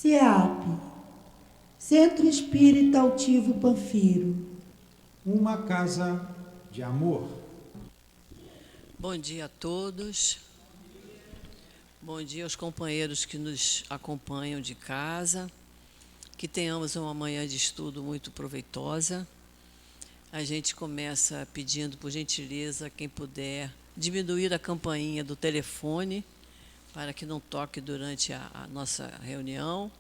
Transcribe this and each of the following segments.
CEAP, Centro Espírita Altivo Panfiro. Uma casa de amor. Bom dia a todos. Bom dia aos companheiros que nos acompanham de casa. Que tenhamos uma manhã de estudo muito proveitosa. A gente começa pedindo, por gentileza, quem puder, diminuir a campainha do telefone para que não toque durante a nossa reunião.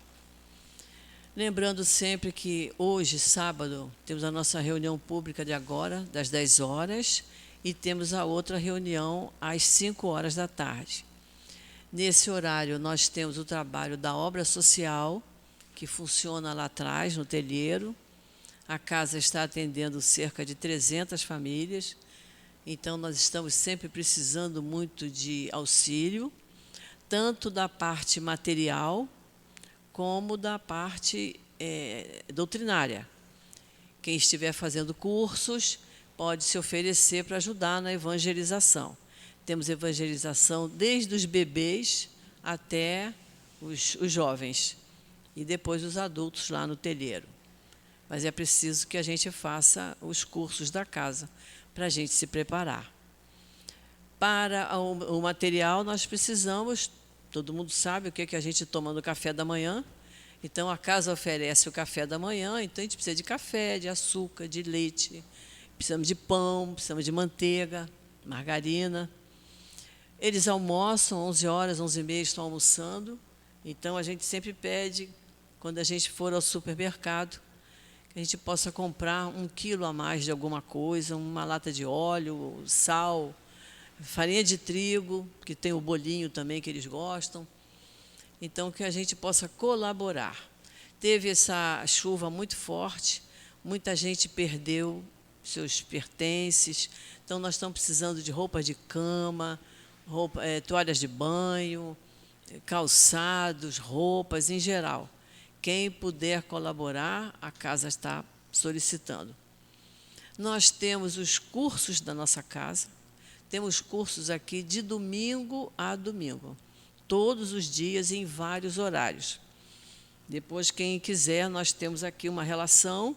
Lembrando sempre que hoje, sábado, temos a nossa reunião pública de agora, das 10 horas, e temos a outra reunião às 5 horas da tarde. Nesse horário, nós temos o trabalho da obra social, que funciona lá atrás, no telheiro. A casa está atendendo cerca de 300 famílias, então nós estamos sempre precisando muito de auxílio, tanto da parte material, como da parte doutrinária. Quem estiver fazendo cursos pode se oferecer para ajudar na evangelização. Temos evangelização desde os bebês até os jovens e depois os adultos lá no telheiro. Mas é preciso que a gente faça os cursos da casa para a gente se preparar. Para o material, nós precisamos, todo mundo sabe o que a gente toma no café da manhã. Então, a casa oferece o café da manhã, então a gente precisa de café, de açúcar, de leite, precisamos de pão, precisamos de manteiga, margarina. Eles almoçam, 11 horas, 11h30 estão almoçando, então a gente sempre pede, quando a gente for ao supermercado, que a gente possa comprar 1 quilo a mais de alguma coisa, uma lata de óleo, sal, farinha de trigo, que tem o bolinho também que eles gostam. Então, que a gente possa colaborar. Teve essa chuva muito forte, muita gente perdeu seus pertences, então nós estamos precisando de roupas de cama, toalhas de banho, calçados, roupas em geral. Quem puder colaborar, a casa está solicitando. Nós temos os cursos da nossa casa, temos cursos aqui de domingo a domingo, todos os dias em vários horários. Depois, quem quiser, nós temos aqui uma relação,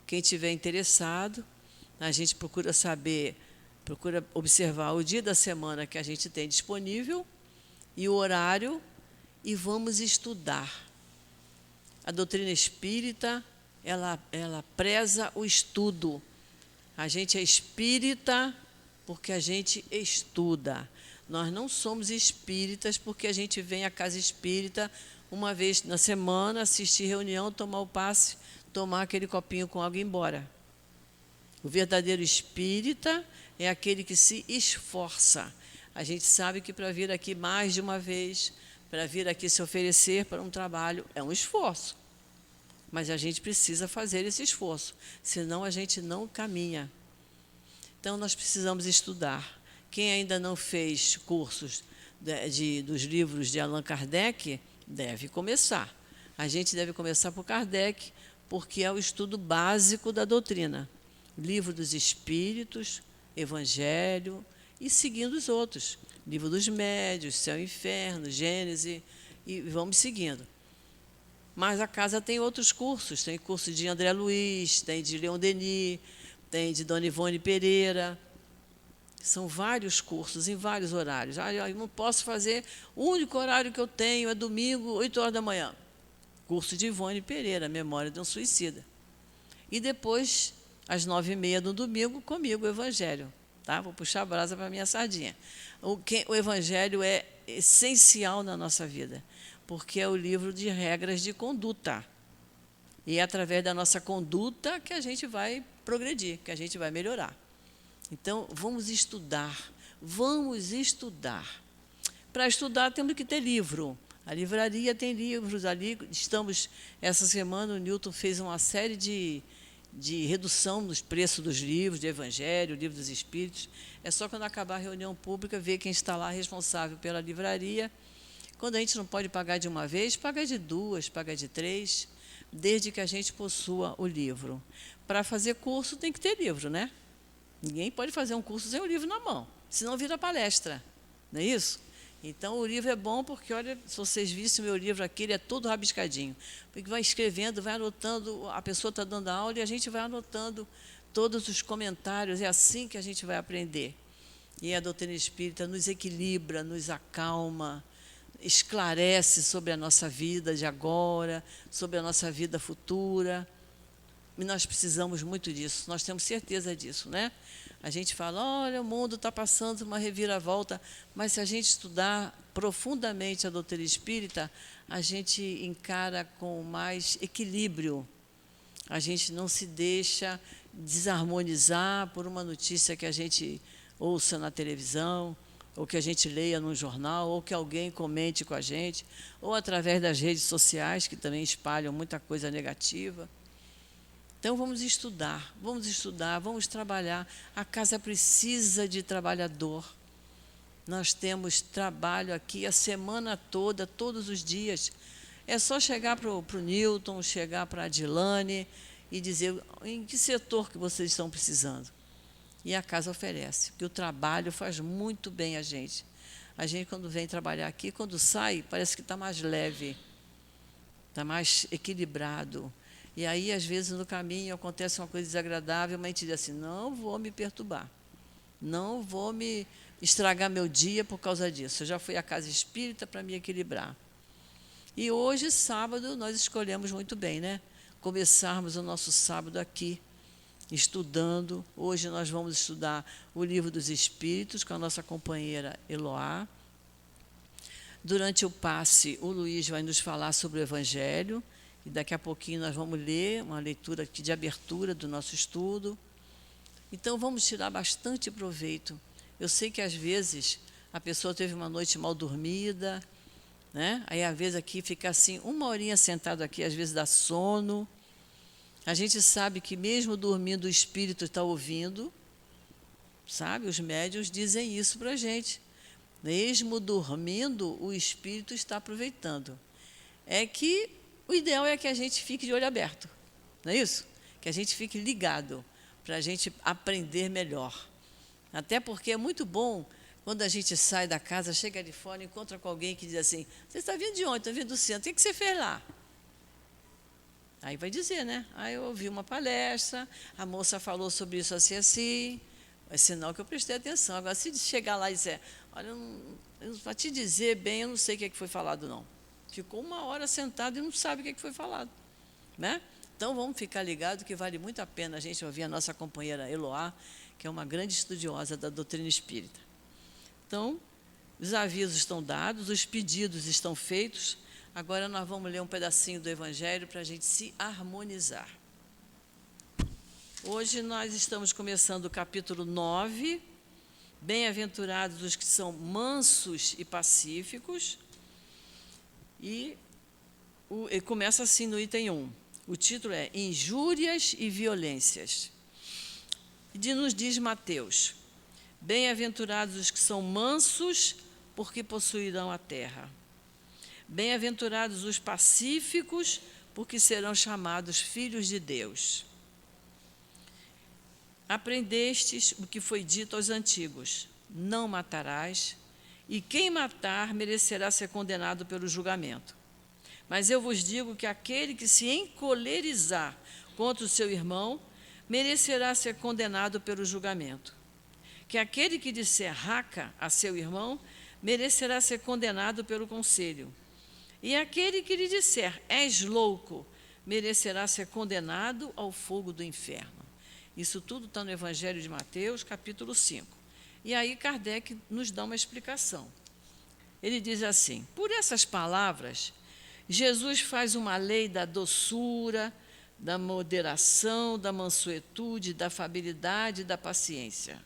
quem tiver interessado, a gente procura observar o dia da semana que a gente tem disponível e o horário, e vamos estudar. A doutrina espírita, ela preza o estudo. A gente é espírita porque a gente estuda. Nós não somos espíritas porque a gente vem à casa espírita uma vez na semana, assistir reunião, tomar o passe, tomar aquele copinho com água e ir embora. O verdadeiro espírita é aquele que se esforça. A gente sabe que para vir aqui mais de uma vez, para vir aqui se oferecer para um trabalho, é um esforço. Mas a gente precisa fazer esse esforço, senão a gente não caminha. Então, nós precisamos estudar. Quem ainda não fez cursos dos livros de Allan Kardec, deve começar. A gente deve começar por Kardec, porque é o estudo básico da doutrina. Livro dos Espíritos, Evangelho, e seguindo os outros. Livro dos Médios, Céu e Inferno, Gênese, e vamos seguindo. Mas a casa tem outros cursos, tem curso de André Luiz, tem de Leon Denis, tem de Dona Ivone Pereira. São vários cursos, em vários horários. Eu não posso fazer, o único horário que eu tenho é domingo, 8 horas da manhã. Curso de Ivone Pereira, Memória de um Suicida. E depois, às 9h30 no domingo, comigo o Evangelho. Tá? Vou puxar a brasa para a minha sardinha. O Evangelho é essencial na nossa vida, porque é o livro de regras de conduta. E é através da nossa conduta que a gente vai progredir, que a gente vai melhorar. Então, vamos estudar, vamos estudar. Para estudar, temos que ter livro. A livraria tem livros ali. Essa semana, o Newton fez uma série de redução nos preços dos livros, de Evangelho, Livro dos Espíritos. É só quando acabar a reunião pública, ver quem está lá responsável pela livraria. Quando a gente não pode pagar de uma vez, paga de 2, paga de 3, desde que a gente possua o livro. Para fazer curso, tem que ter livro, né? Ninguém pode fazer um curso sem o livro na mão, senão vira palestra, não é isso? Então, o livro é bom porque, olha, se vocês vissem o meu livro aqui, ele é todo rabiscadinho. Porque vai escrevendo, vai anotando, a pessoa está dando aula e a gente vai anotando todos os comentários. É assim que a gente vai aprender. E a doutrina espírita nos equilibra, nos acalma, esclarece sobre a nossa vida de agora, sobre a nossa vida futura. E nós precisamos muito disso, nós temos certeza disso, né? A gente fala, olha, o mundo está passando uma reviravolta, mas se a gente estudar profundamente a doutrina espírita, a gente encara com mais equilíbrio. A gente não se deixa desarmonizar por uma notícia que a gente ouça na televisão, ou que a gente leia num jornal, ou que alguém comente com a gente, ou através das redes sociais, que também espalham muita coisa negativa. Então, vamos estudar, vamos trabalhar. A casa precisa de trabalhador. Nós temos trabalho aqui a semana toda, todos os dias. É só chegar para o Newton, chegar para a Adilane e dizer em que setor que vocês estão precisando. E a casa oferece, porque o trabalho faz muito bem a gente. A gente, quando vem trabalhar aqui, quando sai, parece que está mais leve, está mais equilibrado. E aí, às vezes, no caminho, acontece uma coisa desagradável, mas a gente diz assim, não vou me perturbar, não vou me estragar meu dia por causa disso. Eu já fui à casa espírita para me equilibrar. E hoje, sábado, nós escolhemos muito bem, né? Começarmos o nosso sábado aqui, estudando. Hoje nós vamos estudar o Livro dos Espíritos com a nossa companheira Eloá. Durante o passe, o Luiz vai nos falar sobre o Evangelho, e daqui a pouquinho nós vamos ler uma leitura aqui de abertura do nosso estudo. Então, vamos tirar bastante proveito. Eu sei que, às vezes, a pessoa teve uma noite mal dormida, né? Aí, às vezes, aqui fica assim, uma horinha sentado aqui, às vezes dá sono. A gente sabe que, mesmo dormindo, o espírito está ouvindo, sabe? Os médiuns dizem isso para a gente. Mesmo dormindo, o espírito está aproveitando. É que o ideal é que a gente fique de olho aberto, não é isso? Que a gente fique ligado, para a gente aprender melhor. Até porque é muito bom, quando a gente sai da casa, chega ali fora, encontra com alguém que diz assim, você está vindo de onde? Está vindo do centro, o que você fez lá? Aí vai dizer, né? Aí eu ouvi uma palestra, a moça falou sobre isso assim, assim, é sinal que eu prestei atenção. Agora, se chegar lá e dizer, olha, para te dizer bem, eu não sei o que foi falado, não. Ficou uma hora sentado e não sabe o que foi falado, né? Então, vamos ficar ligados que vale muito a pena a gente ouvir a nossa companheira Eloá, que é uma grande estudiosa da doutrina espírita. Então, os avisos estão dados, os pedidos estão feitos. Agora nós vamos ler um pedacinho do Evangelho para a gente se harmonizar. Hoje nós estamos começando o capítulo 9, Bem-aventurados os que são mansos e pacíficos. E começa assim no item 1. O título é Injúrias e Violências. E nos diz Mateus, bem-aventurados os que são mansos, porque possuirão a terra. Bem-aventurados os pacíficos, porque serão chamados filhos de Deus. Aprendestes o que foi dito aos antigos, não matarás, e quem matar merecerá ser condenado pelo julgamento. Mas eu vos digo que aquele que se encolerizar contra o seu irmão, merecerá ser condenado pelo julgamento. Que aquele que disser raca a seu irmão, merecerá ser condenado pelo conselho. E aquele que lhe disser és louco, merecerá ser condenado ao fogo do inferno. Isso tudo está no Evangelho de Mateus, capítulo 5. E aí Kardec nos dá uma explicação. Ele diz assim, por essas palavras, Jesus faz uma lei da doçura, da moderação, da mansuetude, da afabilidade e da paciência.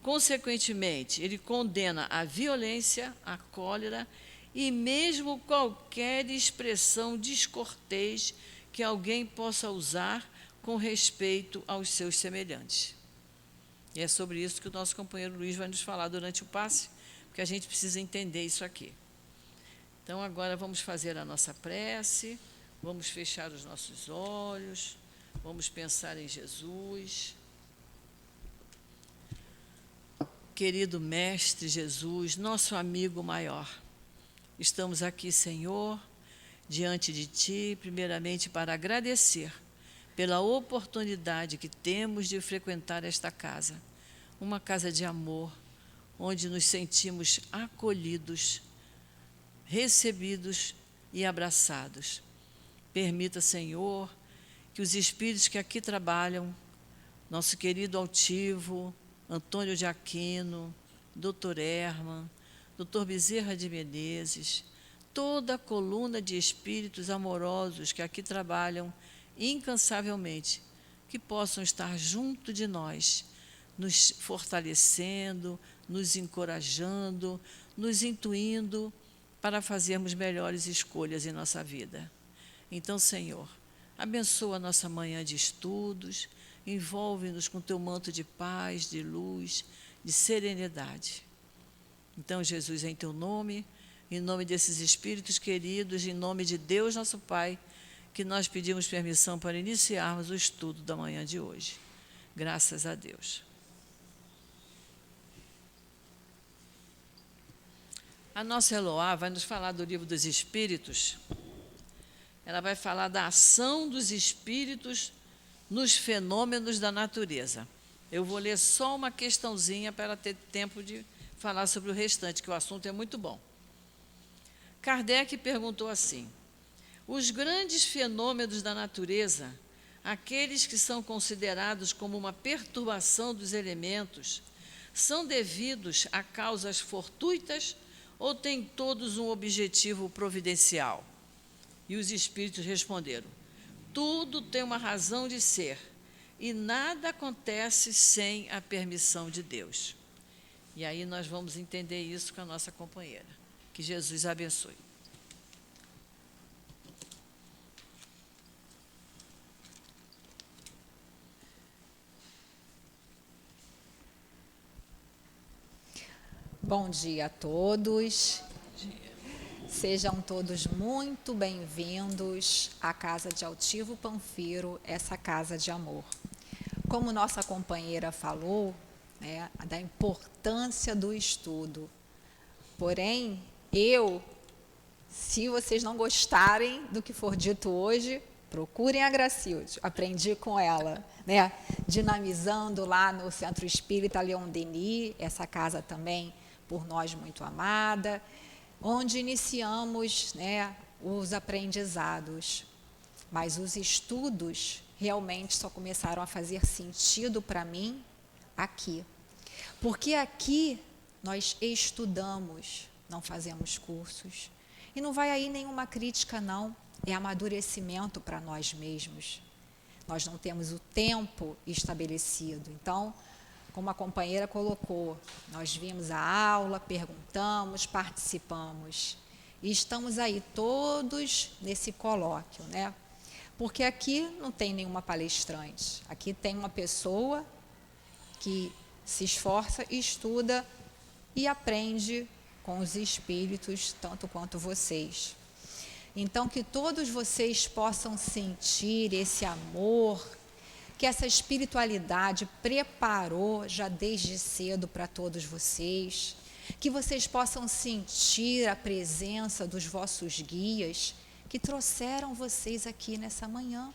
Consequentemente, ele condena a violência, a cólera e mesmo qualquer expressão descortês que alguém possa usar com respeito aos seus semelhantes. E é sobre isso que o nosso companheiro Luiz vai nos falar durante o passe, porque a gente precisa entender isso aqui. Então, agora vamos fazer a nossa prece, vamos fechar os nossos olhos, vamos pensar em Jesus. querido Mestre Jesus, nosso amigo maior. Estamos aqui, Senhor, diante de Ti, primeiramente para agradecer pela oportunidade que temos de frequentar esta casa, uma casa de amor, onde nos sentimos acolhidos, recebidos e abraçados. Permita, Senhor, que os espíritos que aqui trabalham, nosso querido altivo, Antônio de Aquino, Dr. Herman, Dr. Bezerra de Menezes, toda a coluna de espíritos amorosos que aqui trabalham incansavelmente, que possam estar junto de nós, nos fortalecendo, nos encorajando, nos intuindo para fazermos melhores escolhas em nossa vida. Então, Senhor, abençoa a nossa manhã de estudos, envolve-nos com teu manto de paz, de luz, de serenidade. Então, Jesus, em teu nome, em nome desses espíritos queridos, em nome de Deus, nosso Pai, que nós pedimos permissão para iniciarmos o estudo da manhã de hoje. Graças a Deus. A nossa Eloá vai nos falar do Livro dos Espíritos. Ela vai falar da ação dos espíritos nos fenômenos da natureza. Eu vou ler só uma questãozinha para ela ter tempo de falar sobre o restante, que o assunto é muito bom. Kardec perguntou assim: os grandes fenômenos da natureza, aqueles que são considerados como uma perturbação dos elementos, são devidos a causas fortuitas ou têm todos um objetivo providencial? E os espíritos responderam: tudo tem uma razão de ser, e nada acontece sem a permissão de Deus. E aí nós vamos entender isso com a nossa companheira. Que Jesus abençoe. Bom dia a todos. Sejam todos muito bem-vindos à Casa de Altivo Panfiro, essa casa de amor. Como nossa companheira falou, né, da importância do estudo. Porém, se vocês não gostarem do que for dito hoje, procurem a Gracilde, aprendi com ela, né, dinamizando lá no Centro Espírita Leon Denis, essa casa também por nós muito amada, onde iniciamos, né, os aprendizados. Mas os estudos realmente só começaram a fazer sentido para mim aqui. Porque aqui nós estudamos, não fazemos cursos. E não vai aí nenhuma crítica, não. É amadurecimento para nós mesmos. Nós não temos o tempo estabelecido. Então, como a companheira colocou, nós vimos a aula, perguntamos, participamos. E estamos aí todos nesse colóquio, né? Porque aqui não tem nenhuma palestrante. Aqui tem uma pessoa que se esforça, estuda e aprende com os espíritos, tanto quanto vocês. Então, que todos vocês possam sentir esse amor que essa espiritualidade preparou já desde cedo para todos vocês, que vocês possam sentir a presença dos vossos guias que trouxeram vocês aqui nessa manhã,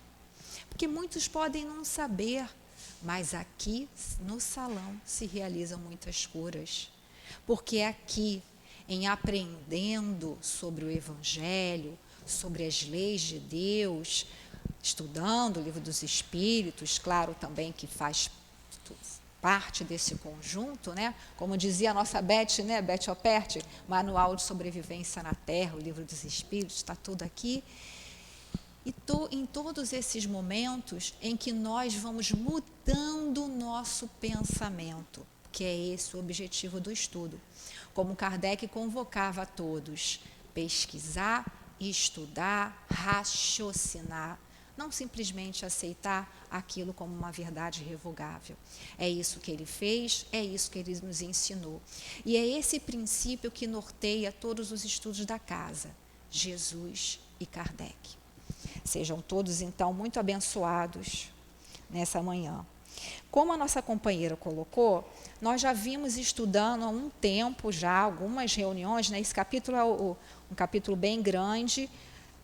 porque muitos podem não saber, mas aqui no salão se realizam muitas curas, porque é aqui, em aprendendo sobre o Evangelho, sobre as leis de Deus, estudando o Livro dos Espíritos, claro também que faz parte desse conjunto, né? Como dizia a nossa Beth, né? Beth Opert, Manual de Sobrevivência na Terra, o Livro dos Espíritos, está tudo aqui. E em todos esses momentos em que nós vamos mudando o nosso pensamento, que é esse o objetivo do estudo. Como Kardec convocava a todos, pesquisar, estudar, raciocinar, não simplesmente aceitar aquilo como uma verdade irrevogável. É isso que ele fez, é isso que ele nos ensinou. E é esse princípio que norteia todos os estudos da casa, Jesus e Kardec. Sejam todos, então, muito abençoados nessa manhã. Como a nossa companheira colocou, nós já vimos estudando há um tempo já, algumas reuniões, né? Esse capítulo é um capítulo bem grande,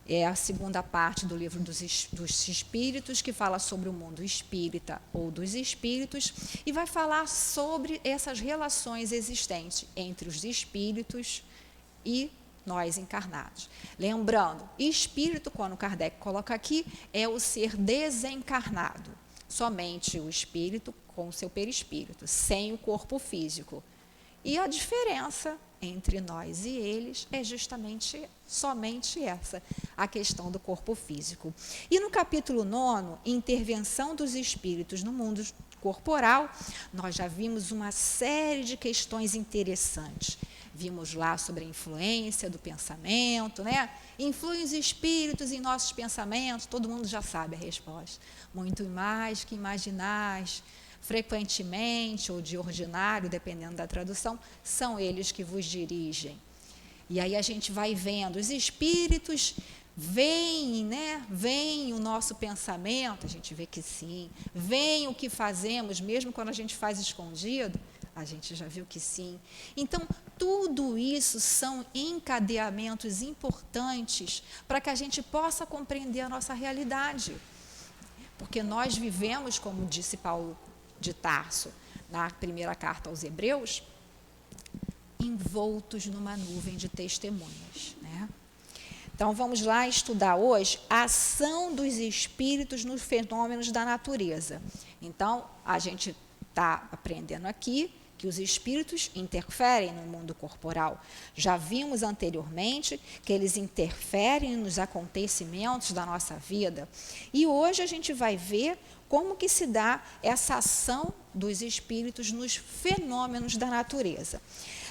é a segunda parte do livro dos espíritos, que fala sobre o mundo espírita ou dos espíritos, e vai falar sobre essas relações existentes entre os espíritos e nós encarnados. Lembrando, espírito, quando Kardec coloca aqui, é o ser desencarnado. Somente o espírito com o seu perispírito, sem o corpo físico. E a diferença entre nós e eles é justamente somente essa, a questão do corpo físico. E no capítulo 9, intervenção dos espíritos no mundo corporal, nós já vimos uma série de questões interessantes. Vimos lá sobre a influência do pensamento, né? Influem os espíritos em nossos pensamentos, todo mundo já sabe a resposta. Muito mais que imaginais, frequentemente ou de ordinário, dependendo da tradução, são eles que vos dirigem. E aí a gente vai vendo, os espíritos veem, né? Veem o nosso pensamento, a gente vê que sim. Veem o que fazemos, mesmo quando a gente faz escondido, a gente já viu que sim. Então, tudo isso são encadeamentos importantes para que a gente possa compreender a nossa realidade. Porque nós vivemos, como disse Paulo de Tarso, na primeira carta aos Hebreus, envoltos numa nuvem de testemunhas, né? Então, vamos lá estudar hoje a ação dos espíritos nos fenômenos da natureza. Então, a gente está aprendendo aqui que os espíritos interferem no mundo corporal. Já vimos anteriormente que eles interferem nos acontecimentos da nossa vida. E hoje a gente vai ver como que se dá essa ação dos espíritos nos fenômenos da natureza.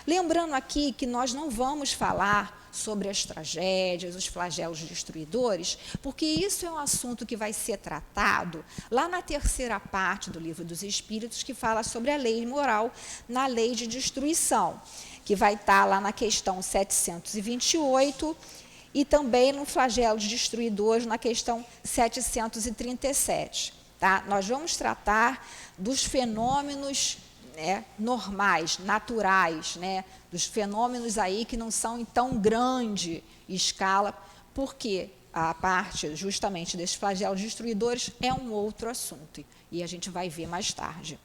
Lembrando aqui que nós não vamos falar sobre as tragédias, os flagelos destruidores, porque isso é um assunto que vai ser tratado lá na terceira parte do Livro dos Espíritos, que fala sobre a lei moral na lei de destruição, que vai estar lá na questão 728 e também no flagelo destruidores na questão 737. Tá? Nós vamos tratar dos fenômenos, né, normais, naturais, né, dos fenômenos aí que não são em tão grande escala, porque a parte justamente desses flagelos destruidores é um outro assunto, e a gente vai ver mais tarde.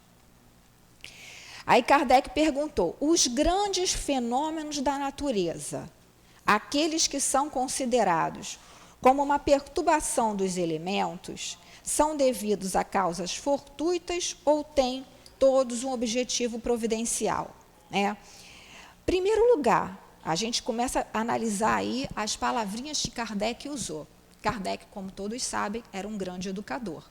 Aí Kardec perguntou, os grandes fenômenos da natureza, aqueles que são considerados como uma perturbação dos elementos, são devidos a causas fortuitas ou têm todos um objetivo providencial, né? Primeiro lugar, a gente começa a analisar aí as palavrinhas que Kardec usou. Kardec, como todos sabem, era um grande educador.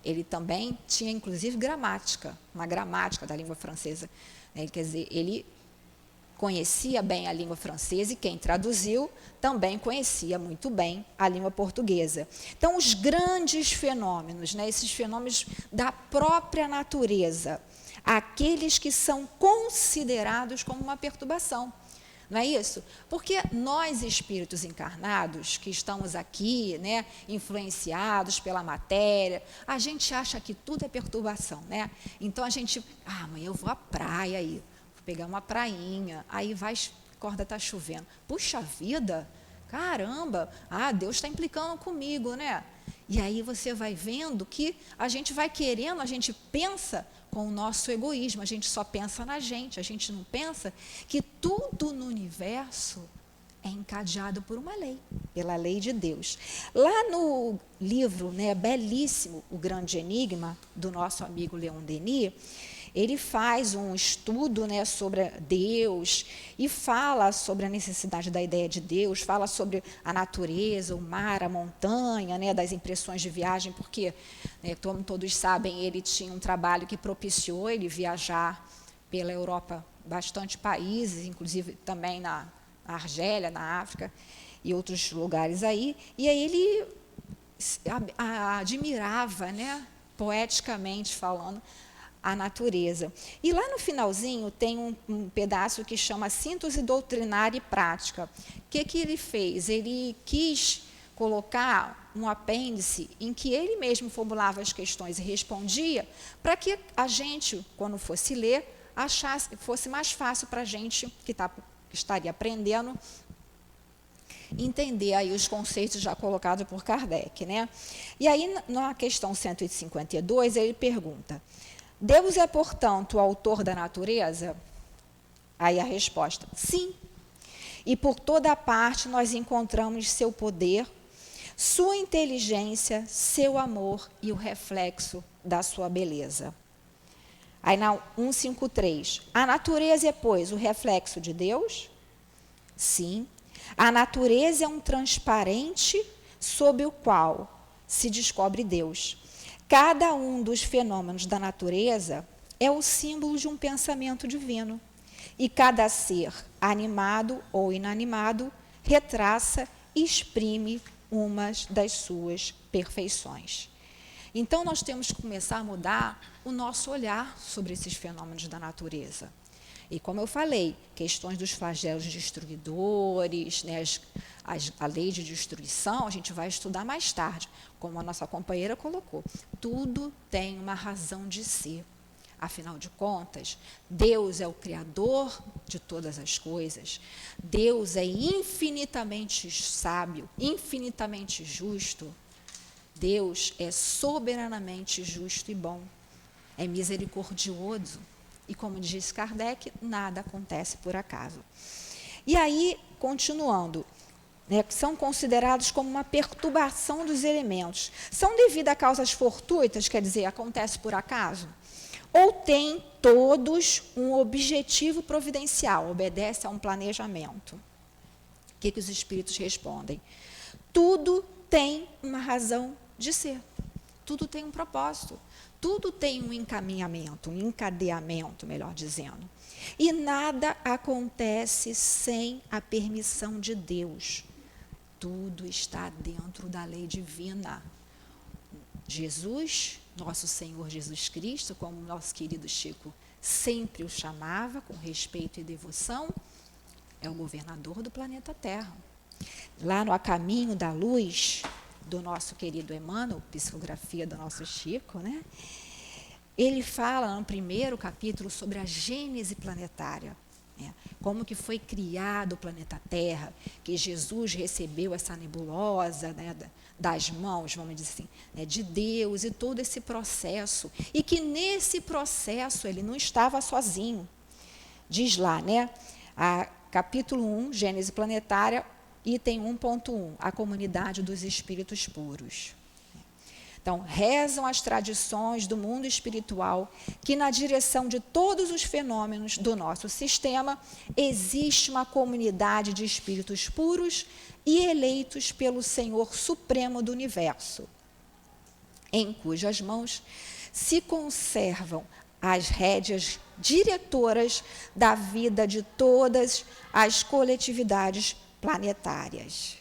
Ele também tinha, inclusive, gramática, uma gramática da língua francesa. Quer dizer, ele conhecia bem a língua francesa e quem traduziu também conhecia muito bem a língua portuguesa. Então, os grandes fenômenos, né, esses fenômenos da própria natureza, aqueles que são considerados como uma perturbação. Não é isso? Porque nós, espíritos encarnados, que estamos aqui, né, influenciados pela matéria, a gente acha que tudo é perturbação, né? Então, a gente, amanhã eu vou à praia aí, vou pegar uma prainha, aí vai, acorda, está chovendo. Puxa vida, caramba, Deus está implicando comigo, né? E aí você vai vendo que a gente vai querendo, a gente pensa com o nosso egoísmo, a gente só pensa na gente, a gente não pensa que tudo no universo é encadeado por uma lei, pela lei de Deus. Lá no livro, né, belíssimo, O Grande Enigma, do nosso amigo Leon Denis, ele faz um estudo, né, sobre Deus e fala sobre a necessidade da ideia de Deus, fala sobre a natureza, o mar, a montanha, né, das impressões de viagem, porque, né, como todos sabem, ele tinha um trabalho que propiciou ele viajar pela Europa, bastante países, inclusive também na Argélia, na África e outros lugares aí, e aí ele admirava, né, poeticamente falando, a natureza. E lá no finalzinho tem um pedaço que chama síntese doutrinária e prática. O que ele fez? Ele quis colocar um apêndice em que ele mesmo formulava as questões e respondia, para que a gente, quando fosse ler, fosse mais fácil para a gente que estaria aprendendo entender aí os conceitos já colocados por Kardec, né? E aí, na questão 152, ele pergunta: Deus é, portanto, o autor da natureza? Aí a resposta: sim. E por toda parte nós encontramos seu poder, sua inteligência, seu amor e o reflexo da sua beleza. Aí na 153, a natureza é, pois, o reflexo de Deus? Sim. A natureza é um transparente sob o qual se descobre Deus. Cada um dos fenômenos da natureza é o símbolo de um pensamento divino. E cada ser, animado ou inanimado, retraça e exprime uma das suas perfeições. Então, nós temos que começar a mudar o nosso olhar sobre esses fenômenos da natureza. E, como eu falei, questões dos flagelos destruidores, né, a lei de destruição, a gente vai estudar mais tarde, como a nossa companheira colocou. Tudo tem uma razão de ser. Afinal de contas, Deus é o Criador de todas as coisas. Deus é infinitamente sábio, infinitamente justo. Deus é soberanamente justo e bom. É misericordioso. E, como diz Kardec, nada acontece por acaso. E aí, continuando, né, são considerados como uma perturbação dos elementos. São devido a causas fortuitas, quer dizer, acontece por acaso? Ou têm todos um objetivo providencial, obedece a um planejamento? O que os espíritos respondem? Tudo tem uma razão de ser. Tudo tem um propósito. Tudo tem um encaminhamento, um encadeamento, melhor dizendo. E nada acontece sem a permissão de Deus. Tudo está dentro da lei divina. Jesus, nosso Senhor Jesus Cristo, como nosso querido Chico sempre o chamava, com respeito e devoção, é o governador do planeta Terra. Lá no A Caminho da Luz, do nosso querido Emmanuel, psicografia do nosso Chico, né? Ele fala no primeiro capítulo sobre a gênese planetária, né? Como que foi criado o planeta Terra, que Jesus recebeu essa nebulosa, né, das mãos, vamos dizer assim, né, de Deus, e todo esse processo, e que nesse processo ele não estava sozinho. Diz lá, né, capítulo 1, Gênese Planetária, item 1.1, a comunidade dos espíritos puros. Então, rezam as tradições do mundo espiritual que, na direção de todos os fenômenos do nosso sistema, existe uma comunidade de espíritos puros e eleitos pelo Senhor Supremo do Universo, em cujas mãos se conservam as rédeas diretoras da vida de todas as coletividades planetárias.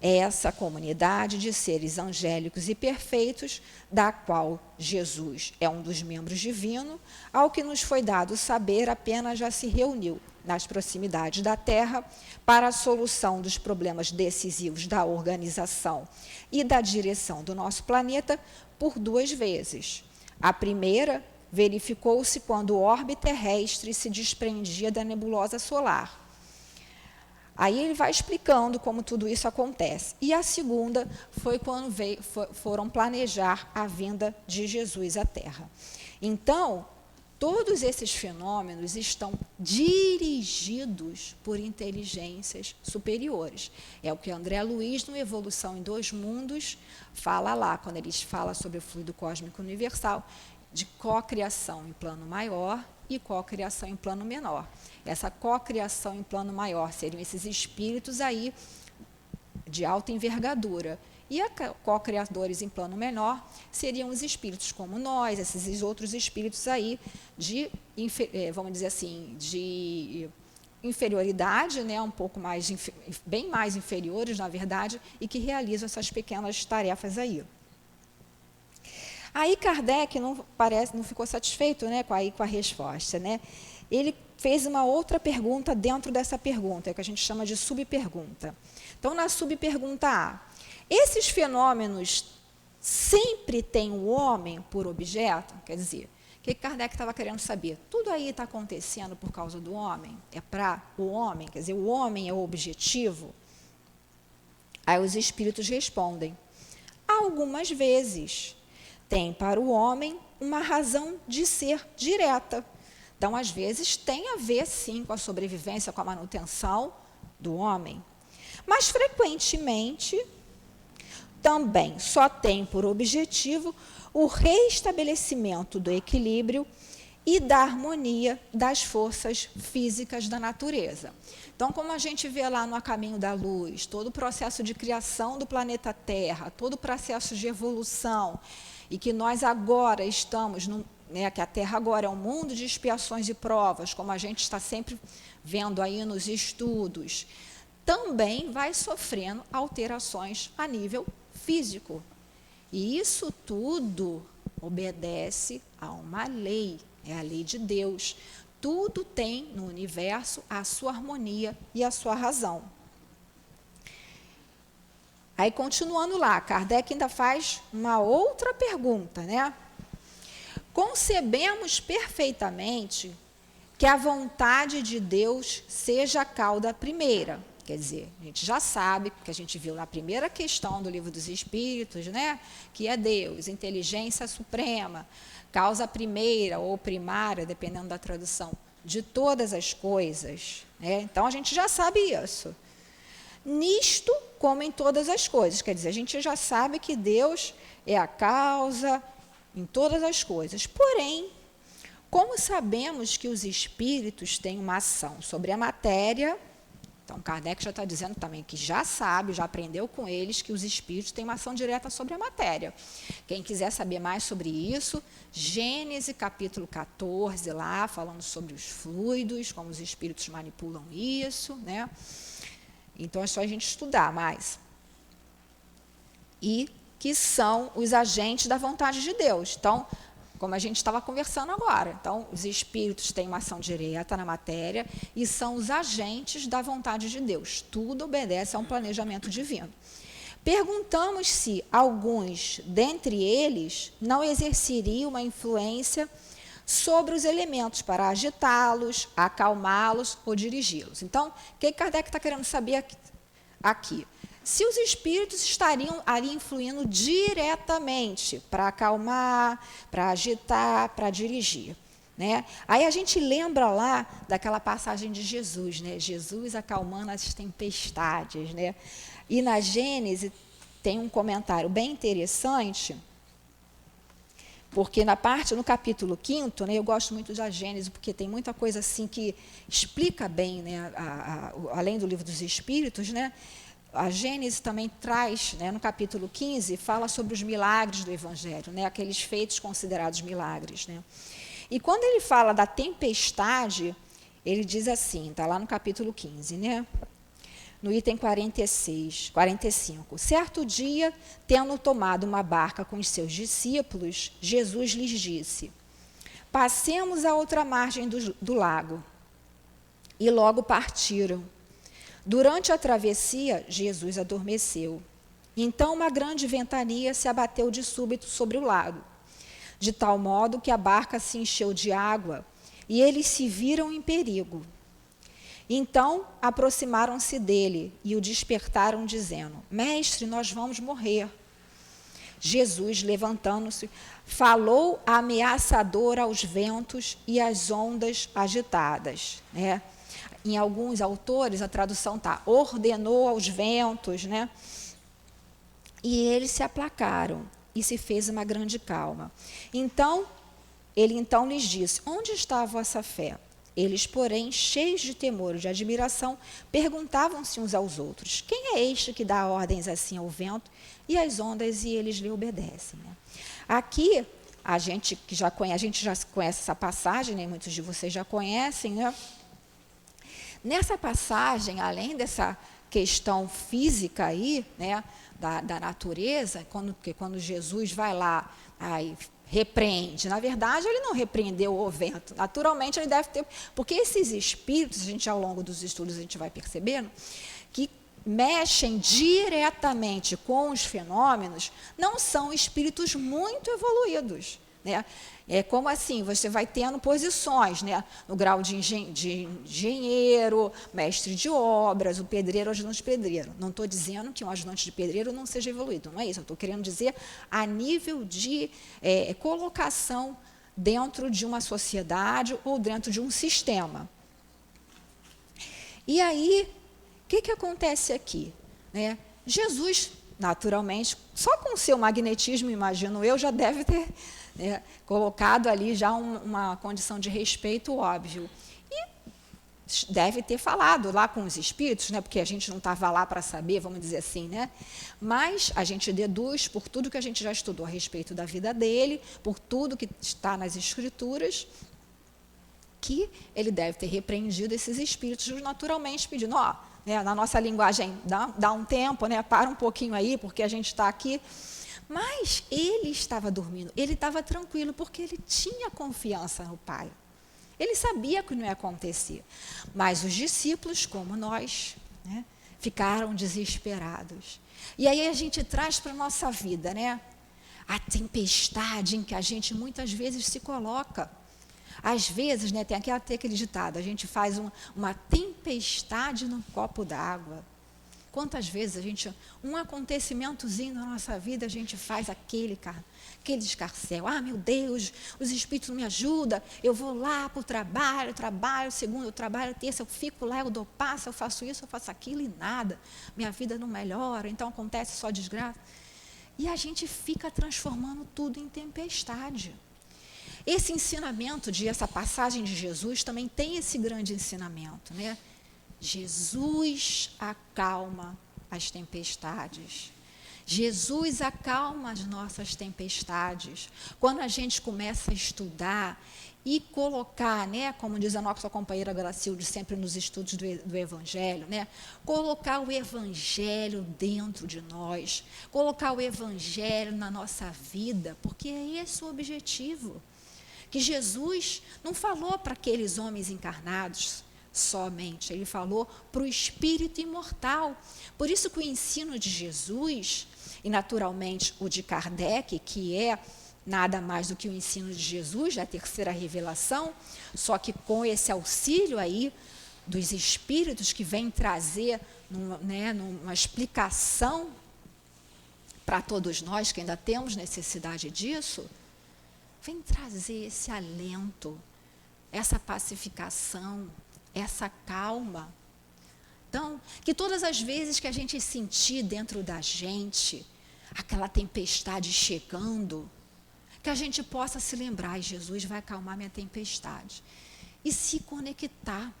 Essa comunidade de seres angélicos e perfeitos, da qual Jesus é um dos membros divinos, ao que nos foi dado saber, apenas já se reuniu nas proximidades da Terra para a solução dos problemas decisivos da organização e da direção do nosso planeta por 2 vezes. A primeira verificou-se quando o orbe terrestre se desprendia da nebulosa solar. Aí ele vai explicando como tudo isso acontece. E a segunda foi quando foram planejar a vinda de Jesus à Terra. Então, todos esses fenômenos estão dirigidos por inteligências superiores. É o que André Luiz, no Evolução em 2 Mundos, fala lá, quando ele fala sobre o fluido cósmico universal, de cocriação em plano maior e cocriação em plano menor. Essa cocriação em plano maior seriam esses espíritos aí de alta envergadura. E a co-criadores em plano menor seriam os espíritos como nós, esses outros espíritos aí de, vamos dizer assim, de inferioridade, né, um pouco mais, bem mais inferiores, na verdade, e que realizam essas pequenas tarefas aí. Aí Kardec não ficou satisfeito, né, com a resposta, né? Ele fez uma outra pergunta dentro dessa pergunta, que a gente chama de subpergunta. Então, na subpergunta A, Esses fenômenos sempre têm o homem por objeto? Quer dizer, o que Kardec estava querendo saber? Tudo aí está acontecendo por causa do homem? É para o homem? Quer dizer, o homem é o objetivo? Aí os espíritos respondem: algumas vezes tem para o homem uma razão de ser direta. Então, às vezes, tem a ver, sim, com a sobrevivência, com a manutenção do homem. Mas, frequentemente, também só tem por objetivo o reestabelecimento do equilíbrio e da harmonia das forças físicas da natureza. Então, como a gente vê lá no A Caminho da Luz, todo o processo de criação do planeta Terra, todo o processo de evolução, e que nós agora estamos, que a Terra agora é um mundo de expiações e provas, como a gente está sempre vendo aí nos estudos, também vai sofrendo alterações a nível físico. E isso tudo obedece a uma lei, é a lei de Deus. Tudo tem no universo a sua harmonia e a sua razão. Aí, continuando lá, Kardec ainda faz uma outra pergunta, né? Concebemos perfeitamente que a vontade de Deus seja a causa primeira. Quer dizer, a gente já sabe, porque a gente viu na primeira questão do Livro dos Espíritos, né, que é Deus, inteligência suprema, causa primeira ou primária, dependendo da tradução, de todas as coisas. Né? Então, a gente já sabe isso. Nisto, como em todas as coisas. Quer dizer, a gente já sabe que Deus é a causa em todas as coisas. Porém, como sabemos que os espíritos têm uma ação sobre a matéria, então Kardec já está dizendo também que já sabe, já aprendeu com eles que os espíritos têm uma ação direta sobre a matéria. Quem quiser saber mais sobre isso, Gênesis capítulo 14, lá, falando sobre os fluidos, como os espíritos manipulam isso, né? Então, é só a gente estudar mais. E que são os agentes da vontade de Deus. Então, como a gente estava conversando agora. Então, os espíritos têm uma ação direta na matéria e são os agentes da vontade de Deus. Tudo obedece a um planejamento divino. Perguntamos se alguns dentre eles não exerceriam uma influência sobre os elementos para agitá-los, acalmá-los ou dirigi-los. Então, o que Kardec está querendo saber aqui? Se os espíritos estariam ali influindo diretamente para acalmar, para agitar, para dirigir. Né? Aí a gente lembra lá daquela passagem de Jesus, né? Jesus acalmando as tempestades. Né? E na Gênesis tem um comentário bem interessante, porque no capítulo 5, né, eu gosto muito da Gênesis, porque tem muita coisa assim que explica bem, né, além do Livro dos Espíritos, né, a Gênesis também traz, né, no capítulo 15, fala sobre os milagres do Evangelho, né, aqueles feitos considerados milagres. Né. E quando ele fala da tempestade, ele diz assim, está lá no capítulo 15, né, no item 45. Certo dia, tendo tomado uma barca com os seus discípulos, Jesus lhes disse: passemos à outra margem do lago. E logo partiram. Durante a travessia, Jesus adormeceu. Então uma grande ventania se abateu de súbito sobre o lago, de tal modo que a barca se encheu de água e eles se viram em perigo. Então aproximaram-se dele e o despertaram, dizendo: Mestre, nós vamos morrer. Jesus, levantando-se, falou ameaçador aos ventos e às ondas agitadas. Né? Em alguns autores, a tradução está, ordenou aos ventos, né? E eles se aplacaram e se fez uma grande calma. Ele então lhes disse: onde está a vossa fé? Eles, porém, cheios de temor e de admiração, perguntavam-se uns aos outros: quem é este que dá ordens assim ao vento e às ondas, e eles lhe obedecem? Né? Aqui, a gente já conhece essa passagem, né? Muitos de vocês já conhecem, né? Nessa passagem, além dessa questão física aí, né, da natureza, quando Jesus vai lá, aí repreende. Na verdade, ele não repreendeu o vento. Naturalmente, ele deve ter... Porque esses espíritos, a gente ao longo dos estudos, a gente vai percebendo, que mexem diretamente com os fenômenos não são espíritos muito evoluídos, né? É como assim, você vai tendo posições, né? No grau de engenheiro, mestre de obras, o pedreiro, o ajudante de pedreiro. Não estou dizendo que um ajudante de pedreiro não seja evoluído, não é isso. Eu estou querendo dizer a nível de colocação dentro de uma sociedade ou dentro de um sistema. E aí, o que acontece aqui, né? Jesus, naturalmente, só com o seu magnetismo, imagino eu, já deve ter colocado ali já uma condição de respeito óbvio. E deve ter falado lá com os espíritos, né? Porque a gente não estava lá para saber, vamos dizer assim, né? Mas a gente deduz, por tudo que a gente já estudou a respeito da vida dele, por tudo que está nas escrituras, que ele deve ter repreendido esses espíritos naturalmente, pedindo, né, na nossa linguagem, dá um tempo, né, para um pouquinho aí, porque a gente está aqui. Mas ele estava dormindo, ele estava tranquilo, porque ele tinha confiança no Pai. Ele sabia que não ia acontecer. Mas os discípulos, como nós, né, ficaram desesperados. E aí a gente traz para a nossa vida, né, a tempestade em que a gente muitas vezes se coloca. Às vezes, né, tem aquele ditado, a gente faz uma tempestade num copo d'água. Quantas vezes um acontecimentozinho na nossa vida, a gente faz aquele escarcéu. Meu Deus, os espíritos não me ajudam, eu vou lá para o trabalho, segundo eu trabalho, terça eu fico lá, eu dou passo, eu faço isso, eu faço aquilo e nada. Minha vida não melhora, então acontece só desgraça. E a gente fica transformando tudo em tempestade. Esse ensinamento essa passagem de Jesus também tem esse grande ensinamento, né? Jesus acalma as tempestades. Jesus acalma as nossas tempestades. Quando a gente começa a estudar e colocar, né, como diz a nossa companheira Gracilde, sempre nos estudos do Evangelho, né, colocar o Evangelho dentro de nós, colocar o Evangelho na nossa vida, porque é esse o objetivo. Que Jesus não falou para aqueles homens encarnados somente, ele falou para o espírito imortal. Por isso que o ensino de Jesus, e naturalmente o de Kardec, que é nada mais do que o ensino de Jesus, da terceira revelação, só que com esse auxílio aí dos espíritos que vêm trazer numa explicação para todos nós que ainda temos necessidade disso, vem trazer esse alento, essa pacificação, essa calma. Então, que todas as vezes que a gente sentir dentro da gente aquela tempestade chegando, que a gente possa se lembrar, Jesus vai acalmar minha tempestade. E se conectar.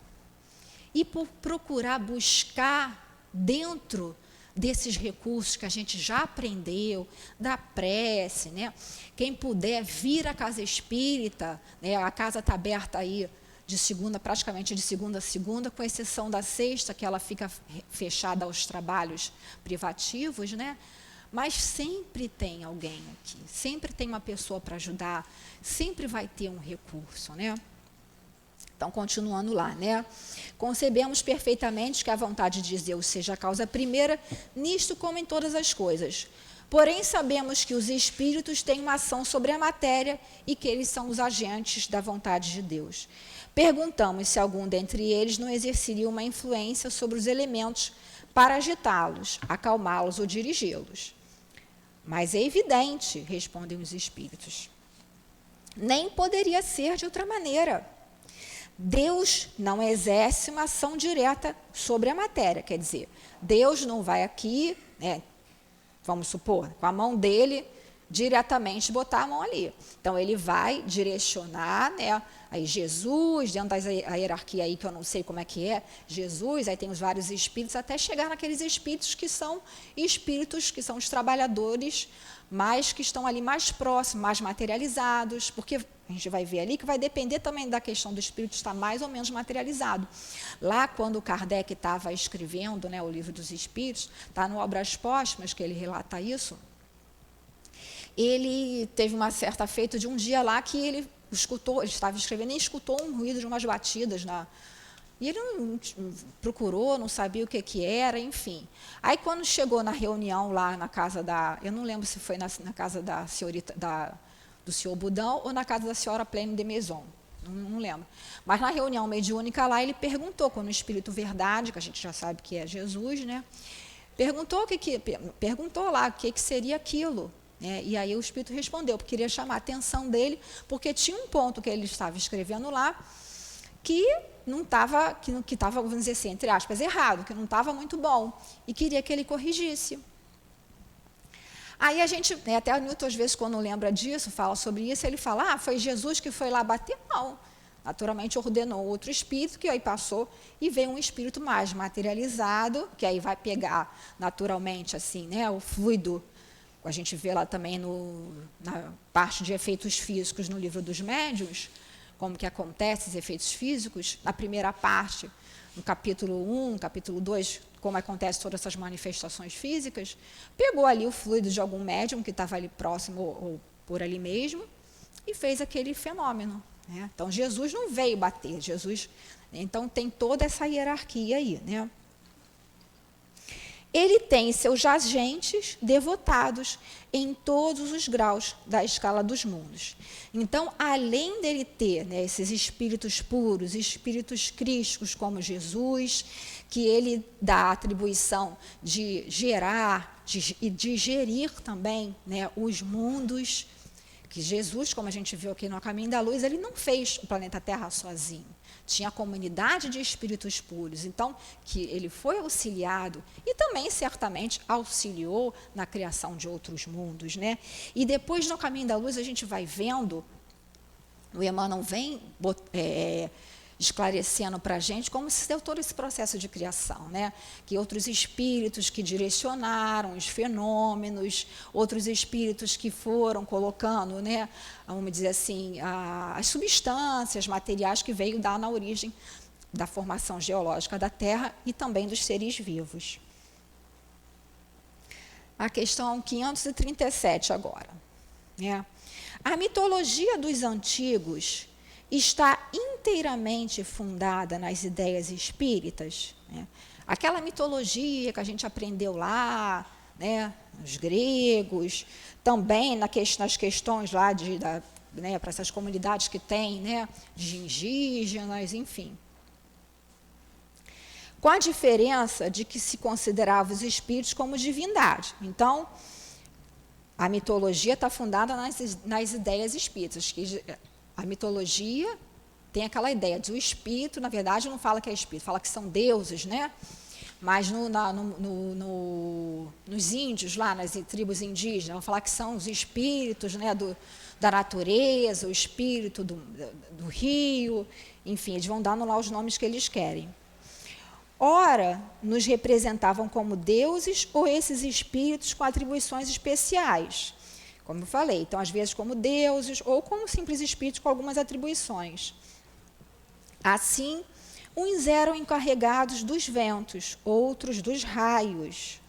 E procurar buscar dentro desses recursos que a gente já aprendeu, da prece, né? Quem puder vir à casa espírita, né? A casa está aberta aí praticamente de segunda a segunda, com exceção da sexta, que ela fica fechada aos trabalhos privativos, né? Mas sempre tem alguém aqui, sempre tem uma pessoa para ajudar, sempre vai ter um recurso, né? Então, continuando lá, né? Concebemos perfeitamente que a vontade de Deus seja a causa primeira, nisto como em todas as coisas. Porém, sabemos que os espíritos têm uma ação sobre a matéria e que eles são os agentes da vontade de Deus. Perguntamos se algum dentre eles não exerceria uma influência sobre os elementos para agitá-los, acalmá-los ou dirigi-los. Mas é evidente, respondem os espíritos. Nem poderia ser de outra maneira. Deus não exerce uma ação direta sobre a matéria, quer dizer, Deus não vai aqui, vamos supor, com a mão dele, diretamente botar a mão ali. Então, ele vai direcionar, né, aí Jesus, dentro da hierarquia aí, que eu não sei como é que é, Jesus, aí tem os vários espíritos, até chegar naqueles espíritos que são os trabalhadores, mas que estão ali mais próximos, mais materializados, porque a gente vai ver ali que vai depender também da questão do espírito estar mais ou menos materializado. Lá, quando o Kardec estava escrevendo, né, o livro dos Espíritos, está no Obras Póstumas que ele relata isso, ele teve uma certa feita de um dia lá que ele estava escrevendo e escutou um ruído de umas batidas E ele não procurou, não sabia o que era, enfim. Aí, quando chegou na reunião lá na casa da... Eu não lembro se foi na casa da senhorita, do senhor Budão ou na casa da senhora Plene de Maison. Não lembro. Mas na reunião mediúnica lá, ele perguntou, quando o Espírito Verdade, que a gente já sabe que é Jesus, né? Perguntou lá o que seria aquilo. Né? E aí o Espírito respondeu, porque queria chamar a atenção dele, porque tinha um ponto que ele estava escrevendo lá que não estava, que estava, vamos dizer assim, entre aspas, errado, que não estava muito bom, e queria que ele corrigisse. Aí a gente, né, até o Newton, às vezes, quando lembra disso, fala sobre isso, ele fala, foi Jesus que foi lá bater? Não. Naturalmente ordenou outro espírito, que aí passou, e veio um espírito mais materializado, que aí vai pegar, naturalmente, assim, né, o fluido. A gente vê lá também na parte de efeitos físicos no livro dos médiuns, como que acontece os efeitos físicos, na primeira parte, no capítulo 1, capítulo 2, como acontece todas essas manifestações físicas, pegou ali o fluido de algum médium que estava ali próximo ou por ali mesmo e fez aquele fenômeno. Né? Então, Jesus não veio bater, Jesus... Então, tem toda essa hierarquia aí, né? Ele tem seus agentes devotados em todos os graus da escala dos mundos. Então, além dele ter, né, esses espíritos puros, espíritos crísticos como Jesus, que ele dá a atribuição de gerar e de gerir também, né, os mundos, que Jesus, como a gente viu aqui no Caminho da Luz, ele não fez o planeta Terra sozinho. Tinha a comunidade de espíritos puros, então, que ele foi auxiliado e também, certamente, auxiliou na criação de outros mundos. Né? E depois, no Caminho da Luz, a gente vai vendo, o Emmanuel vem esclarecendo para a gente como se deu todo esse processo de criação, né? Que outros espíritos que direcionaram os fenômenos, outros espíritos que foram colocando, né, vamos dizer assim, as substâncias materiais que veio dar na origem da formação geológica da Terra e também dos seres vivos. A questão 537 agora. Né? A mitologia dos antigos está inteiramente fundada nas ideias espíritas. Né? Aquela mitologia que a gente aprendeu lá, né, os gregos, também nas questões lá né, para essas comunidades que tem, né, de indígenas, enfim. Com a diferença de que se considerava os espíritos como divindade. Então, a mitologia está fundada nas ideias espíritas, que a mitologia tem aquela ideia de o espírito, na verdade, não fala que é espírito, fala que são deuses, né? Mas nos índios, lá nas tribos indígenas, vão falar que são os espíritos, né, da natureza, o espírito do rio, enfim, eles vão dando lá os nomes que eles querem. Ora, nos representavam como deuses ou esses espíritos com atribuições especiais. Como eu falei, então, às vezes como deuses ou como simples espíritos com algumas atribuições. Assim, uns eram encarregados dos ventos, outros dos raios,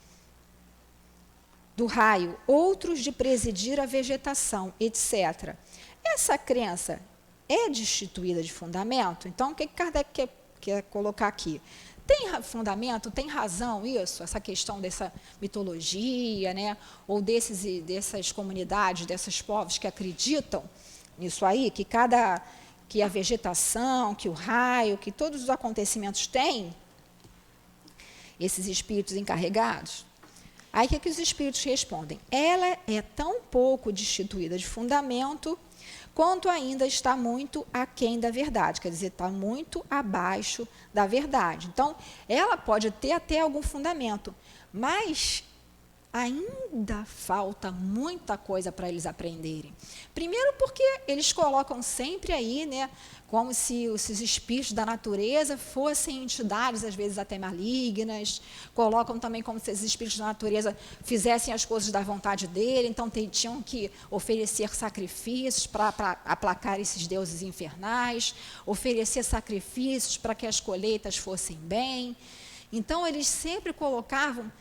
do raio, outros de presidir a vegetação, etc. Essa crença é destituída de fundamento? Então, o que Kardec quer colocar aqui? Tem fundamento, tem razão isso, essa questão dessa mitologia, né? Ou dessas comunidades, desses povos que acreditam nisso aí, que a vegetação, que o raio, que todos os acontecimentos têm esses espíritos encarregados? Aí o que os espíritos respondem? Ela é tão pouco destituída de fundamento quanto ainda está muito aquém da verdade, quer dizer, está muito abaixo da verdade. Então, ela pode ter até algum fundamento, mas ainda falta muita coisa para eles aprenderem. Primeiro porque eles colocam sempre aí, né, como se esses espíritos da natureza fossem entidades, às vezes até malignas, colocam também como se esses espíritos da natureza fizessem as coisas da vontade dele, então tinham que oferecer sacrifícios para aplacar esses deuses infernais, oferecer sacrifícios para que as colheitas fossem bem. Então, eles sempre colocavam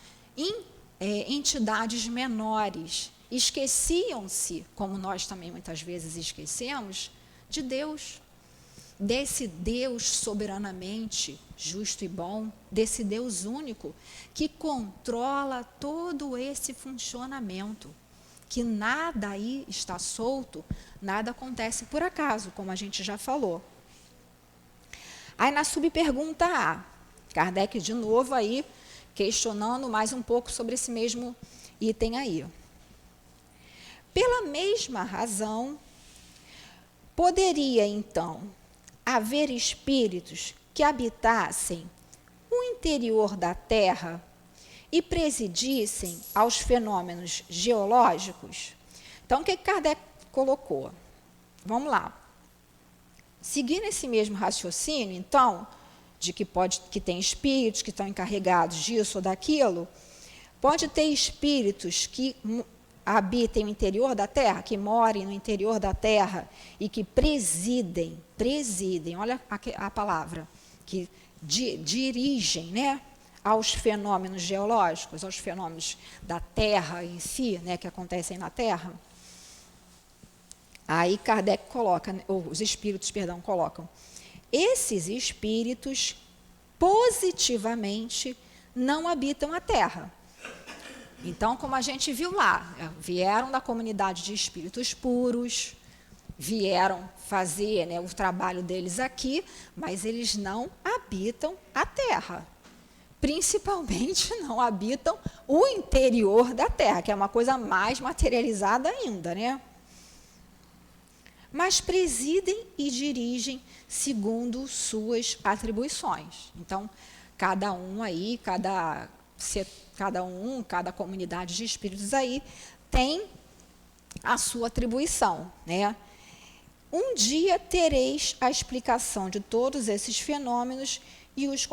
entidades menores, esqueciam-se, como nós também muitas vezes esquecemos, de Deus. desse Deus soberanamente justo e bom, desse Deus único que controla todo esse funcionamento, que nada aí está solto, nada acontece por acaso, como a gente já falou. Aí na subpergunta A, Kardec de novo aí questionando mais um pouco sobre esse mesmo item aí. Pela mesma razão, poderia então haver espíritos que habitassem o interior da Terra e presidissem aos fenômenos geológicos? Então, o que Kardec colocou? Vamos lá. Seguindo esse mesmo raciocínio, então, de que tem espíritos que estão encarregados disso ou daquilo, pode ter espíritos que habitem o interior da Terra, que morem no interior da Terra e que presidem, olha a palavra, que dirigem, né, aos fenômenos geológicos, aos fenômenos da Terra em si, né, que acontecem na Terra. Aí Kardec coloca, ou os espíritos, perdão, colocam, esses espíritos positivamente não habitam a Terra. Então, como a gente viu lá, vieram da comunidade de espíritos puros, vieram fazer, né, o trabalho deles aqui, mas eles não habitam a Terra. Principalmente não habitam o interior da Terra, que é uma coisa mais materializada ainda, né? Mas presidem e dirigem segundo suas atribuições. Então, cada um aí, cada comunidade de espíritos aí tem a sua atribuição, né? Um dia tereis a explicação de todos esses fenômenos e os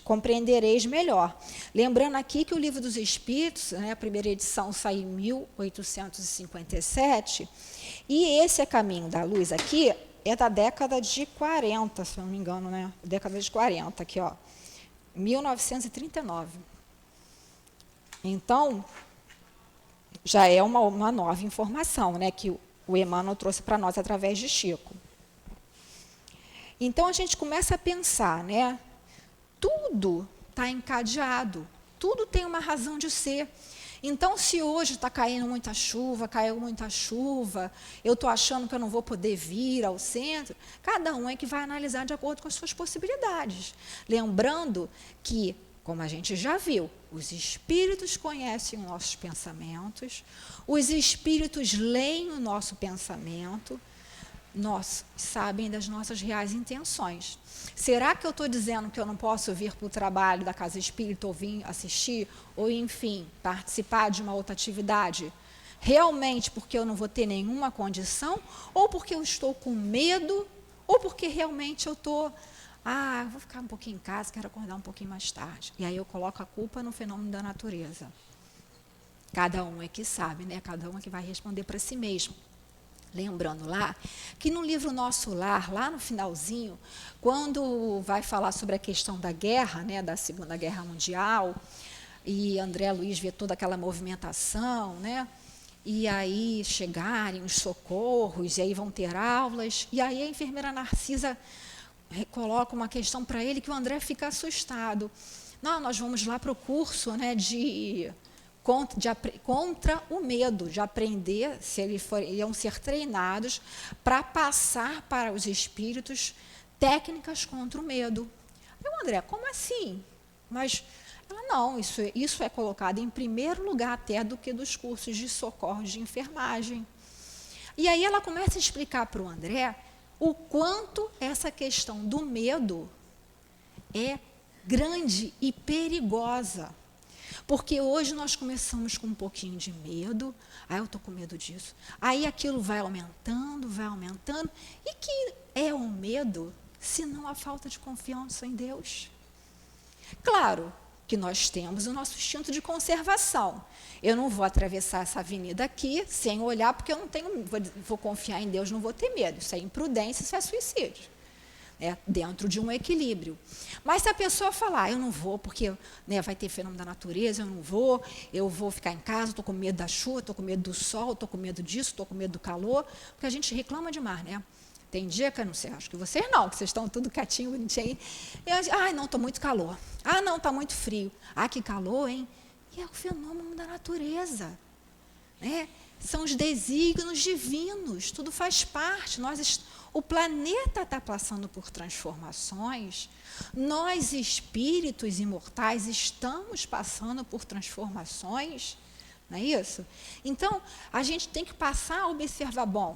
compreendereis melhor. Lembrando aqui que o Livro dos Espíritos, né, a primeira edição saiu em 1857, e esse Caminho da Luz aqui é da década de 40, se não me engano, né? Década de 40, aqui, ó. 1939. Então, já é uma nova informação, né, que o Emmanuel trouxe para nós através de Chico. Então, a gente começa a pensar, né, tudo está encadeado, tudo tem uma razão de ser. Então, se hoje está caindo muita chuva, caiu muita chuva, eu estou achando que eu não vou poder vir ao centro, cada um é que vai analisar de acordo com as suas possibilidades. Lembrando que, como a gente já viu, os espíritos conhecem os nossos pensamentos, os espíritos leem o nosso pensamento, nós sabem das nossas reais intenções. Será que eu estou dizendo que eu não posso vir para o trabalho da Casa Espírita ou vir assistir, ou enfim, participar de uma outra atividade, realmente porque eu não vou ter nenhuma condição, ou porque eu estou com medo, ou porque realmente eu estou, vou ficar um pouquinho em casa, quero acordar um pouquinho mais tarde. E aí eu coloco a culpa no fenômeno da natureza. Cada um é que sabe, né? Cada um é que vai responder para si mesmo. Lembrando lá, que no livro Nosso Lar, lá no finalzinho, quando vai falar sobre a questão da guerra, né, da Segunda Guerra Mundial, e André Luiz vê toda aquela movimentação, né, e aí chegarem os socorros, e aí vão ter aulas, e aí a enfermeira Narcisa coloca uma questão para ele que o André fica assustado. Não, nós vamos lá para o curso, né, contra o medo, de aprender, se eles iam ser treinados para passar para os espíritos técnicas contra o medo. Eu, André, como assim? Mas ela, não, isso é colocado em primeiro lugar até do que dos cursos de socorro de enfermagem. E aí ela começa a explicar para o André o quanto essa questão do medo é grande e perigosa. Porque hoje nós começamos com um pouquinho de medo, eu estou com medo disso, aí aquilo vai aumentando, e que é um medo, se não a falta de confiança em Deus? Claro que nós temos o nosso instinto de conservação. Eu não vou atravessar essa avenida aqui sem olhar, porque eu não tenho, vou confiar em Deus, não vou ter medo, isso é imprudência, isso é suicídio. Dentro de um equilíbrio. Mas se a pessoa falar, eu não vou porque, né, vai ter fenômeno da natureza, eu vou ficar em casa, estou com medo da chuva, estou com medo do sol, estou com medo disso, estou com medo do calor, porque a gente reclama demais, né? Tem dia que eu não sei, acho que vocês não, que vocês estão tudo quietinho, bonitinho aí. Ai, não, está muito calor. Ah, não, está muito frio. Ah, que calor, hein? E é o fenômeno da natureza, né? São os desígnios divinos, tudo faz parte. O planeta está passando por transformações, nós, espíritos imortais, estamos passando por transformações, não é isso? Então, a gente tem que passar a observar, bom,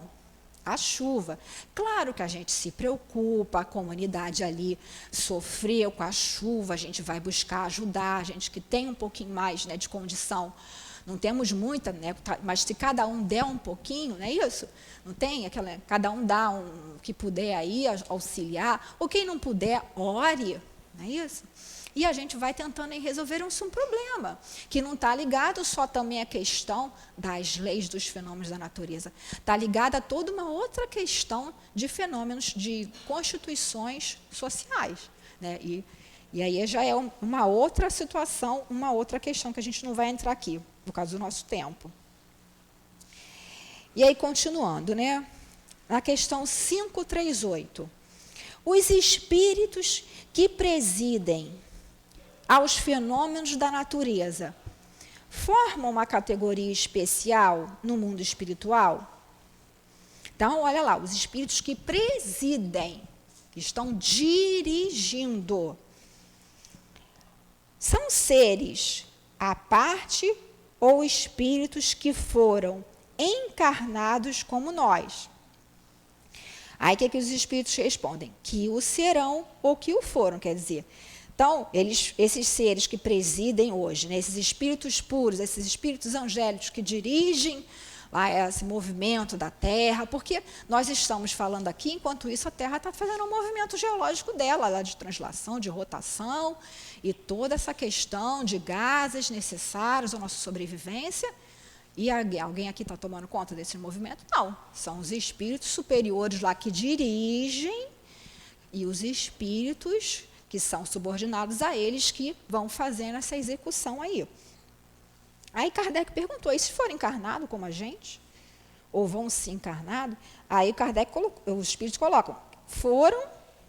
a chuva. Claro que a gente se preocupa, a comunidade ali sofreu com a chuva, a gente vai buscar ajudar, a gente que tem um pouquinho mais, né, de condição. Não temos muita, né, mas se cada um der um pouquinho, não é isso? Não tem aquela, cada um dá o que puder aí, auxiliar, ou quem não puder, ore, não é isso? E a gente vai tentando resolver um problema, que não está ligado só também à questão das leis dos fenômenos da natureza, está ligado a toda uma outra questão de fenômenos, de constituições sociais, né? E aí já é uma outra situação, uma outra questão que a gente não vai entrar aqui, por causa do nosso tempo. E aí, continuando, né? Na questão 538. Os espíritos que presidem aos fenômenos da natureza formam uma categoria especial no mundo espiritual? Então, olha lá, os espíritos que presidem, que estão dirigindo, são seres à parte ou espíritos que foram encarnados como nós? Aí, o que os espíritos respondem? Que o serão ou que o foram, quer dizer. Então, esses seres que presidem hoje, né, esses espíritos puros, esses espíritos angélicos que dirigem lá esse movimento da Terra, porque nós estamos falando aqui, enquanto isso a Terra está fazendo um movimento geológico dela, lá de translação, de rotação, e toda essa questão de gases necessários à nossa sobrevivência. E alguém aqui está tomando conta desse movimento? Não, são os espíritos superiores lá que dirigem, e os espíritos que são subordinados a eles que vão fazendo essa execução aí. Aí Kardec perguntou, e se forem encarnados como a gente? Ou vão se encarnados? Aí Kardec os espíritos colocam, foram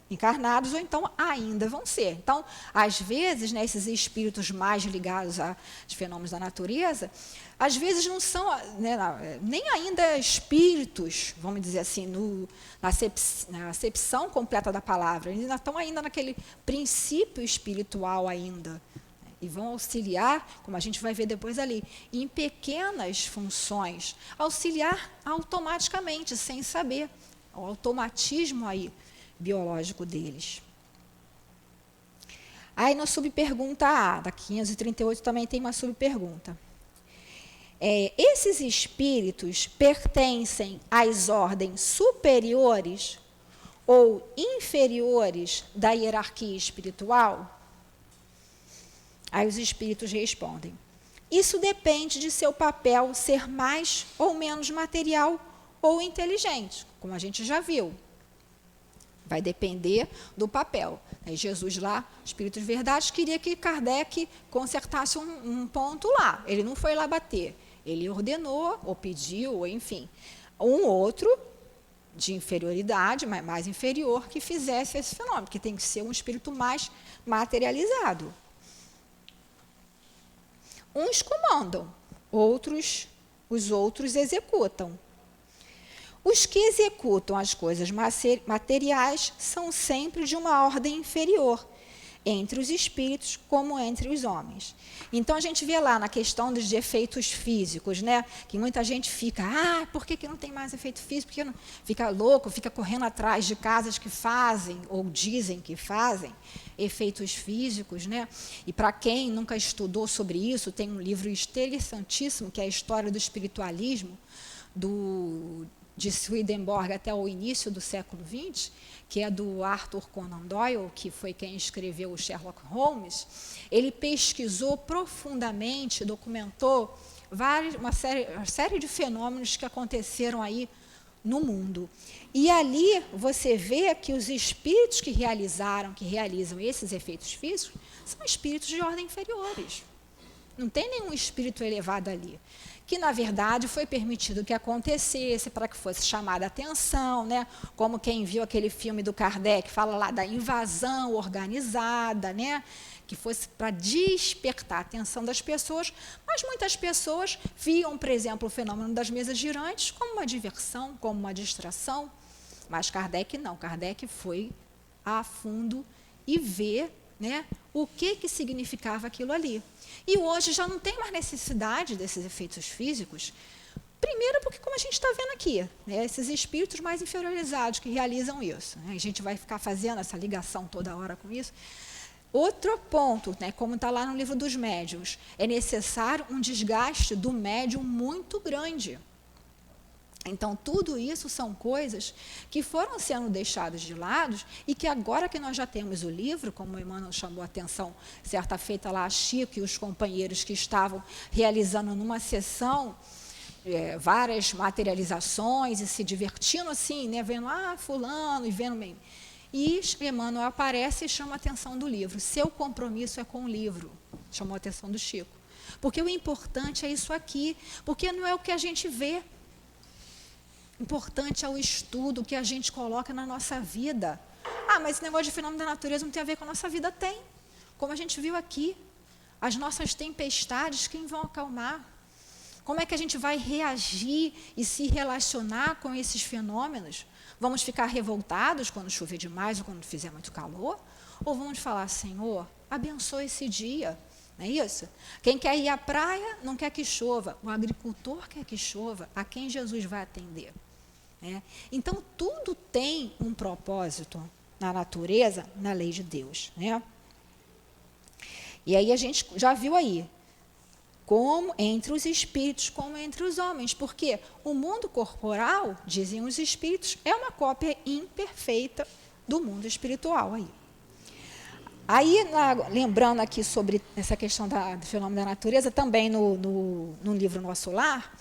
encarnados ou então ainda vão ser. Então, às vezes, né, esses espíritos mais ligados a fenômenos da natureza, às vezes não são, né, nem ainda espíritos, vamos dizer assim, na acepção completa da palavra, eles ainda estão ainda naquele princípio espiritual ainda. E vão auxiliar, como a gente vai ver depois ali, em pequenas funções, auxiliar automaticamente, sem saber, o automatismo aí biológico deles. Aí na subpergunta A, da 538 também tem uma subpergunta. Esses espíritos pertencem às ordens superiores ou inferiores da hierarquia espiritual? Aí os espíritos respondem, isso depende de seu papel ser mais ou menos material ou inteligente, como a gente já viu. Vai depender do papel. Jesus lá, Espíritos Verdades, queria que Kardec consertasse um ponto lá. Ele não foi lá bater. Ele ordenou, ou pediu, ou enfim, um outro de inferioridade, mais inferior, que fizesse esse fenômeno, que tem que ser um espírito mais materializado. Uns comandam, os outros executam. Os que executam as coisas materiais são sempre de uma ordem inferior, entre os espíritos como entre os homens. Então, a gente vê lá na questão dos efeitos físicos, né, que muita gente fica, por que não tem mais efeito físico? Porque não? Fica louco, fica correndo atrás de casas que fazem, ou dizem que fazem, efeitos físicos, né? E para quem nunca estudou sobre isso, tem um livro interessantíssimo, que é a História do Espiritualismo, de Swedenborg até o início do século XX, que é do Arthur Conan Doyle, que foi quem escreveu o Sherlock Holmes. Ele pesquisou profundamente, documentou uma série de fenômenos que aconteceram aí no mundo. E ali você vê que os espíritos que realizam esses efeitos físicos são espíritos de ordem inferiores. Não tem nenhum espírito elevado ali. Que, na verdade, foi permitido que acontecesse para que fosse chamada a atenção, né? Como quem viu aquele filme do Kardec, fala lá da invasão organizada, né? Que fosse para despertar a atenção das pessoas, mas muitas pessoas viam, por exemplo, o fenômeno das mesas girantes como uma diversão, como uma distração, mas Kardec não. Kardec foi a fundo e ver, né, o que significava aquilo ali. E hoje já não tem mais necessidade desses efeitos físicos, primeiro porque, como a gente está vendo aqui, né, esses espíritos mais inferiorizados que realizam isso, né, a gente vai ficar fazendo essa ligação toda hora com isso. Outro ponto, né, como está lá no livro dos médiuns, é necessário um desgaste do médium muito grande. Então, tudo isso são coisas que foram sendo deixadas de lado e que agora que nós já temos o livro, como o Emmanuel chamou a atenção, certa feita lá a Chico e os companheiros que estavam realizando numa sessão várias materializações e se divertindo assim, né, vendo, fulano, e vendo bem. E Emmanuel aparece e chama a atenção do livro. Seu compromisso é com o livro, chamou a atenção do Chico. Porque o importante é isso aqui, porque não é o que a gente vê. Importante é o estudo que a gente coloca na nossa vida. Mas esse negócio de fenômeno da natureza não tem a ver com a nossa vida? Tem. Como a gente viu aqui, as nossas tempestades, quem vão acalmar? Como é que a gente vai reagir e se relacionar com esses fenômenos? Vamos ficar revoltados quando chover demais ou quando fizer muito calor? Ou vamos falar, Senhor, abençoa esse dia? Não é isso? Quem quer ir à praia não quer que chova. O agricultor quer que chova. A quem Jesus vai atender? Então, tudo tem um propósito na natureza, na lei de Deus. Né? E aí a gente já viu aí, como entre os espíritos, como entre os homens. Porque o mundo corporal, dizem os espíritos, é uma cópia imperfeita do mundo espiritual. Aí, lembrando aqui sobre essa questão do fenômeno da natureza, também no livro Nosso Lar,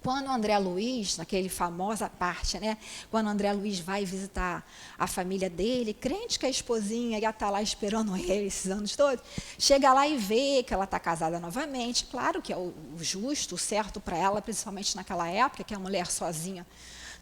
quando o André Luiz, naquele famosa parte, né, quando o André Luiz vai visitar a família dele, crente que a esposinha ia estar lá esperando ele esses anos todos, chega lá e vê que ela está casada novamente, claro que é o justo, o certo para ela, principalmente naquela época, que a mulher sozinha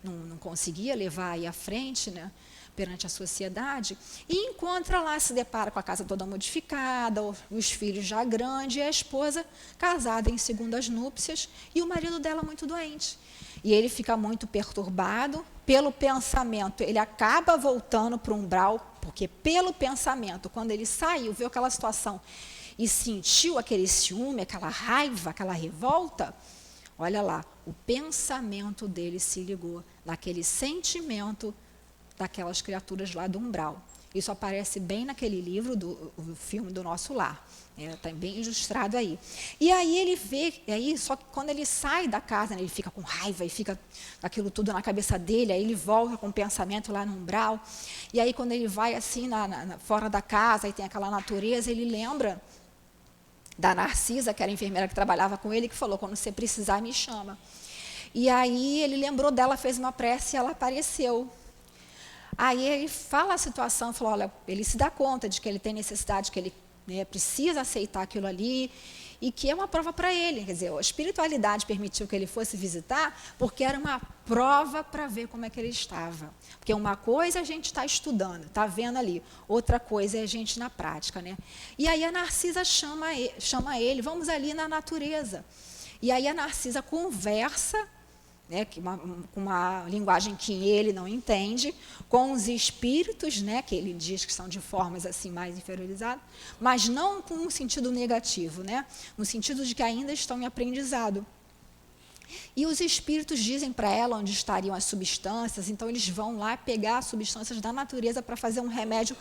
não conseguia levar aí à frente, né, perante a sociedade, e encontra lá, se depara com a casa toda modificada, os filhos já grandes, e a esposa casada em segundas núpcias, e o marido dela muito doente. E ele fica muito perturbado pelo pensamento, ele acaba voltando para o umbral, porque pelo pensamento, quando ele saiu, viu aquela situação, e sentiu aquele ciúme, aquela raiva, aquela revolta, olha lá, o pensamento dele se ligou naquele sentimento daquelas criaturas lá do umbral. Isso aparece bem naquele livro, o filme do Nosso Lar. Está bem ilustrado aí. E aí ele vê, só que quando ele sai da casa, né, ele fica com raiva e fica aquilo tudo na cabeça dele, aí ele volta com o pensamento lá no umbral. E aí quando ele vai assim fora da casa, e tem aquela natureza, ele lembra da Narcisa, que era a enfermeira que trabalhava com ele, que falou, quando você precisar, me chama. E aí ele lembrou dela, fez uma prece e ela apareceu. Aí ele fala a situação, falou, olha, ele se dá conta de que ele tem necessidade, que ele precisa aceitar aquilo ali, e que é uma prova para ele. Quer dizer, a espiritualidade permitiu que ele fosse visitar, porque era uma prova para ver como é que ele estava. Porque uma coisa a gente está estudando, está vendo ali, outra coisa é a gente na prática. Né? E aí a Narcisa chama ele, vamos ali na natureza. E aí a Narcisa conversa, né, com uma linguagem que ele não entende, com os espíritos, né, que ele diz que são de formas assim mais inferiorizadas, mas não com um sentido negativo, né, no sentido de que ainda estão em aprendizado. E os espíritos dizem para ela onde estariam as substâncias, então eles vão lá pegar as substâncias da natureza para fazer um remédio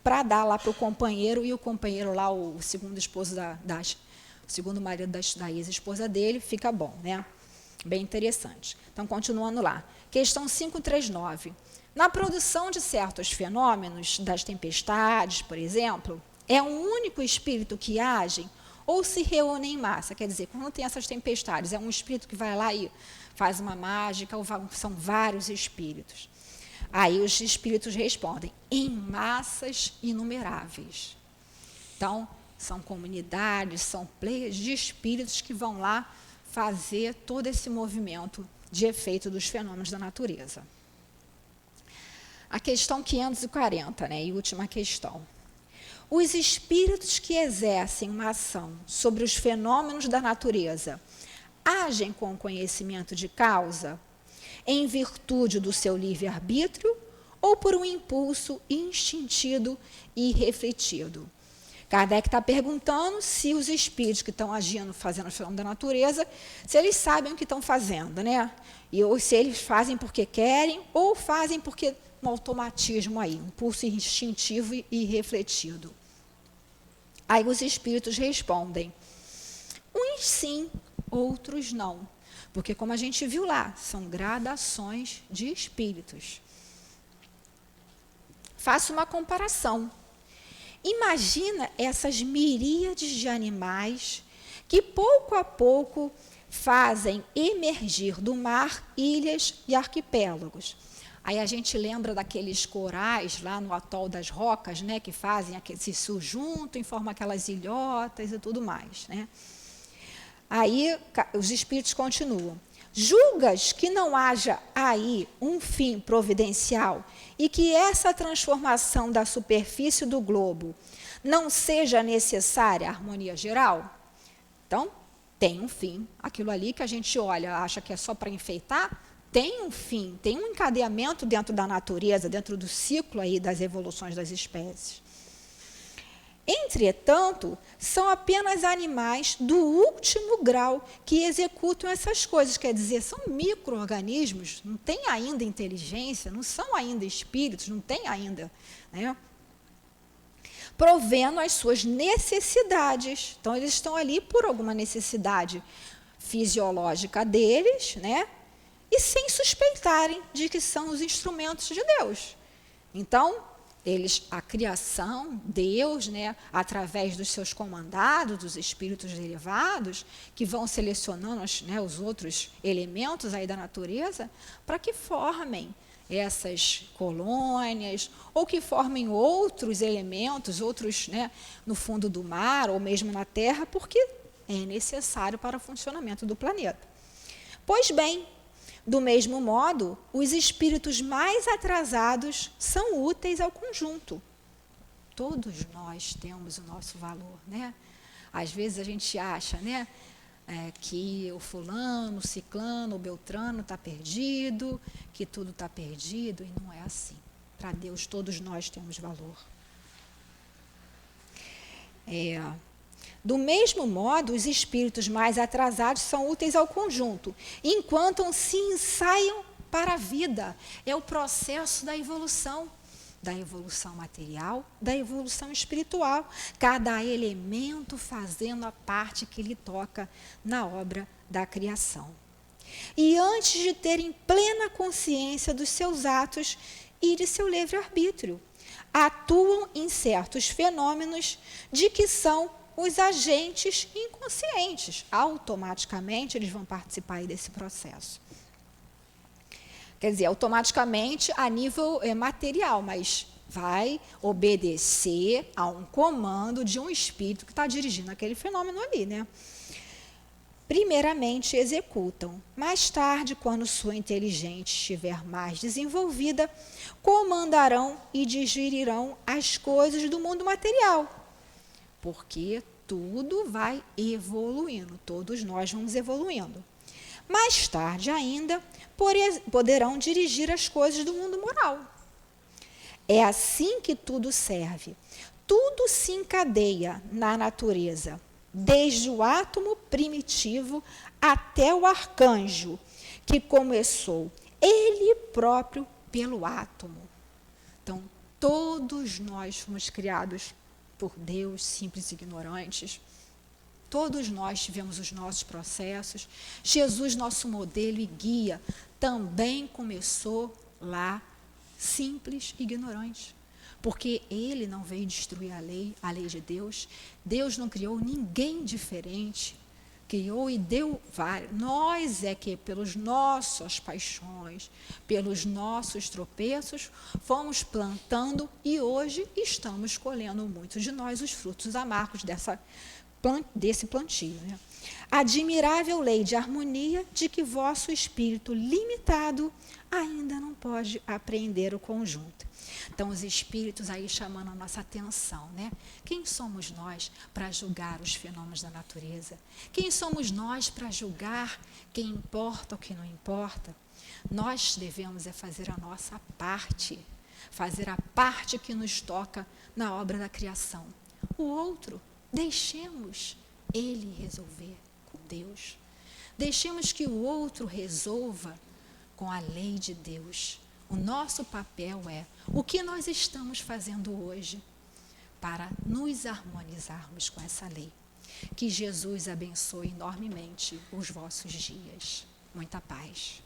para dar lá para o companheiro, e o companheiro lá, o segundo esposo o segundo marido da ex-esposa dele, fica bom, né? Bem interessante. Então, continuando lá. Questão 539. Na produção de certos fenômenos, das tempestades, por exemplo, é um único espírito que age ou se reúne em massa? Quer dizer, quando tem essas tempestades, é um espírito que vai lá e faz uma mágica, ou são vários espíritos? Aí os espíritos respondem, em massas inumeráveis. Então, São comunidades, são pleias de espíritos que vão lá fazer todo esse movimento de efeito dos fenômenos da natureza. A questão 540, né, e última questão. Os espíritos que exercem uma ação sobre os fenômenos da natureza agem com conhecimento de causa, em virtude do seu livre-arbítrio ou por um impulso instintivo e refletido? Kardec está perguntando se os espíritos que estão agindo, fazendo o fenômeno da natureza, se eles sabem o que estão fazendo, né? Ou se eles fazem porque querem ou fazem porque um automatismo aí, um impulso instintivo e refletido. Aí os espíritos respondem, uns sim, outros não. Porque, como a gente viu lá, são gradações de espíritos. Faça uma comparação. Imagina essas miríades de animais que, pouco a pouco, fazem emergir do mar ilhas e arquipélagos. Aí a gente lembra daqueles corais lá no atol das Rocas, né, que fazem, se juntam e formam aquelas ilhotas e tudo mais, né? Aí os espíritos continuam. Julgas que não haja aí um fim providencial e que essa transformação da superfície do globo não seja necessária à harmonia geral? Então, tem um fim. Aquilo ali que a gente olha, acha que é só para enfeitar, tem um fim, tem um encadeamento dentro da natureza, dentro do ciclo aí das evoluções das espécies. Entretanto, são apenas animais do último grau que executam essas coisas, quer dizer, são micro-organismos, não têm ainda inteligência, não são ainda espíritos, não têm ainda, né? Provendo as suas necessidades. Então, eles estão ali por alguma necessidade fisiológica deles, né? E sem suspeitarem de que são os instrumentos de Deus. Então, a criação, Deus, né, através dos seus comandados, dos espíritos derivados, que vão selecionando os outros elementos aí da natureza, para que formem essas colônias, ou que formem outros elementos, outros, né, no fundo do mar, ou mesmo na terra, porque é necessário para o funcionamento do planeta. Pois bem, do mesmo modo, os espíritos mais atrasados são úteis ao conjunto. Todos nós temos o nosso valor, né? Às vezes a gente acha, né, que o fulano, o ciclano, o beltrano está perdido, que tudo está perdido, e não é assim. Para Deus, todos nós temos valor. Do mesmo modo, os espíritos mais atrasados são úteis ao conjunto, enquanto se ensaiam para a vida. É o processo da evolução material, da evolução espiritual, cada elemento fazendo a parte que lhe toca na obra da criação. E antes de terem plena consciência dos seus atos e de seu livre-arbítrio, atuam em certos fenômenos de que são os agentes inconscientes. Automaticamente eles vão participar aí desse processo. Quer dizer, automaticamente a nível material, mas vai obedecer a um comando de um espírito que está dirigindo aquele fenômeno ali, né? Primeiramente executam. Mais tarde, quando sua inteligência estiver mais desenvolvida, comandarão e digerirão as coisas do mundo material. Porque tudo vai evoluindo, todos nós vamos evoluindo. Mais tarde ainda, poderão dirigir as coisas do mundo moral. É assim que tudo serve. Tudo se encadeia na natureza, desde o átomo primitivo até o arcanjo, que começou ele próprio pelo átomo. Então, todos nós fomos criados por Deus, simples e ignorantes. Todos nós tivemos os nossos processos. Jesus, nosso modelo e guia, também começou lá, simples e ignorante. Porque ele não veio destruir a lei de Deus. Deus não criou ninguém diferente. criou e deu vários. Nós é que, pelas nossas paixões, pelos nossos tropeços, fomos plantando e hoje estamos colhendo, muitos de nós, os frutos amargos desse plantio. Né? Admirável lei de harmonia de que vosso espírito limitado ainda não pode apreender o conjunto. Então, os espíritos aí chamando a nossa atenção, né? Quem somos nós para julgar os fenômenos da natureza? Quem somos nós para julgar quem importa ou quem não importa? Nós devemos fazer a nossa parte, fazer a parte que nos toca na obra da criação. O outro, deixemos ele resolver com Deus. Deixemos que o outro resolva com a lei de Deus. O nosso papel é o que nós estamos fazendo hoje para nos harmonizarmos com essa lei. Que Jesus abençoe enormemente os vossos dias. Muita paz.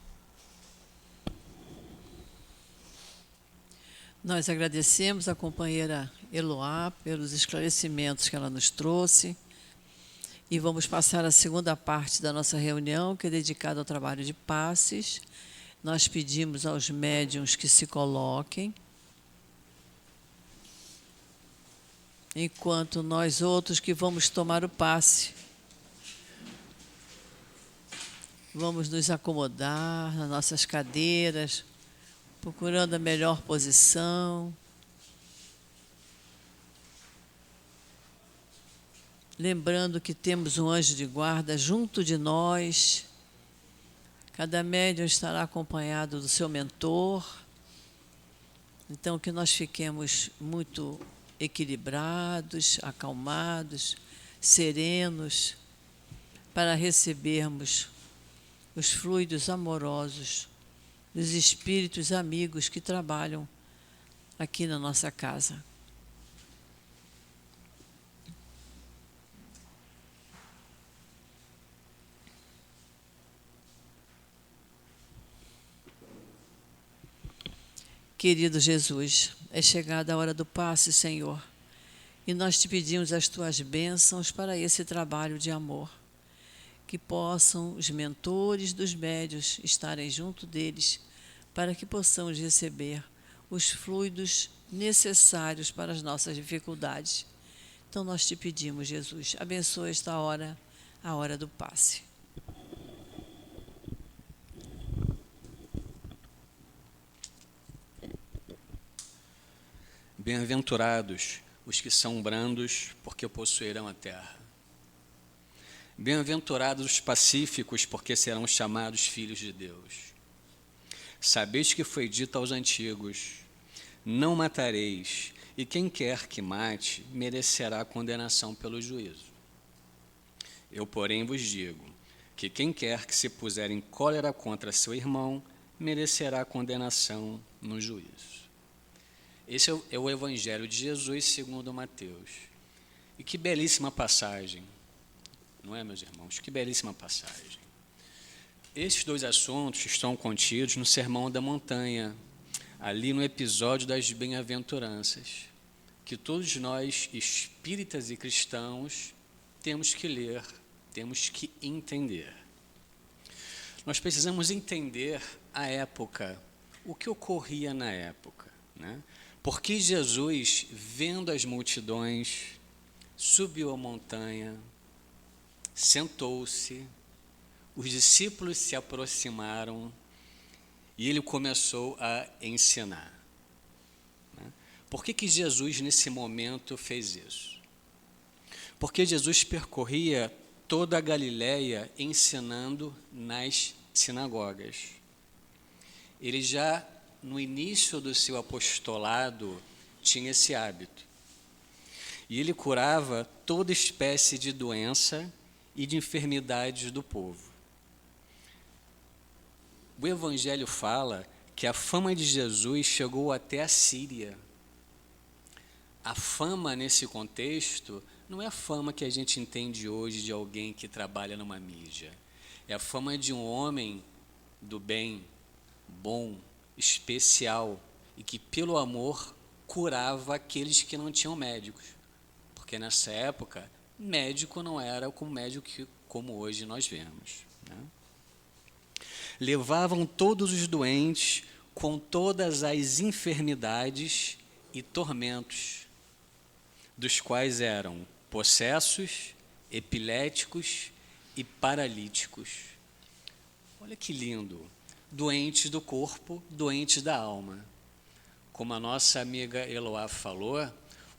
Nós agradecemos a companheira Eloá pelos esclarecimentos que ela nos trouxe e vamos passar a segunda parte da nossa reunião, que é dedicada ao trabalho de passes. Nós pedimos aos médiuns que se coloquem, enquanto nós outros que vamos tomar o passe. Vamos nos acomodar nas nossas cadeiras, procurando a melhor posição. Lembrando que temos um anjo de guarda junto de nós. Cada médium estará acompanhado do seu mentor. Então, que nós fiquemos muito equilibrados, acalmados, serenos, para recebermos os fluidos amorosos dos espíritos amigos que trabalham aqui na nossa casa. Querido Jesus, é chegada a hora do passe, Senhor, e nós te pedimos as tuas bênçãos para esse trabalho de amor. Que possam os mentores dos médiuns estarem junto deles, para que possamos receber os fluidos necessários para as nossas dificuldades. Então nós te pedimos, Jesus, abençoa esta hora, a hora do passe. Bem-aventurados os que são brandos, porque possuirão a terra. Bem-aventurados os pacíficos, porque serão chamados filhos de Deus. Sabeis que foi dito aos antigos: não matareis, e quem quer que mate merecerá condenação pelo juízo. Eu, porém, vos digo que quem quer que se puser em cólera contra seu irmão merecerá condenação no juízo. Esse é o Evangelho de Jesus segundo Mateus. E que belíssima passagem, não é, meus irmãos? Que belíssima passagem. Esses dois assuntos estão contidos no Sermão da Montanha, ali no episódio das bem-aventuranças, que todos nós, espíritas e cristãos, temos que ler, temos que entender. Nós precisamos entender a época, o que ocorria na época, né? Porque Jesus, vendo as multidões, subiu a montanha, sentou-se, os discípulos se aproximaram e ele começou a ensinar. Por que Jesus, nesse momento, fez isso? Porque Jesus percorria toda a Galileia ensinando nas sinagogas. Ele já, no início do seu apostolado, tinha esse hábito. E ele curava toda espécie de doença e de enfermidades do povo. O Evangelho fala que a fama de Jesus chegou até a Síria. A fama, nesse contexto, não é a fama que a gente entende hoje de alguém que trabalha numa mídia. É a fama de um homem do bem, bom, especial, e que, pelo amor, curava aqueles que não tinham médicos. Porque, nessa época, médico não era como como hoje nós vemos, né? Levavam todos os doentes com todas as enfermidades e tormentos, dos quais eram possessos, epiléticos e paralíticos. Olha que lindo! Doentes do corpo, doentes da alma. Como a nossa amiga Eloá falou,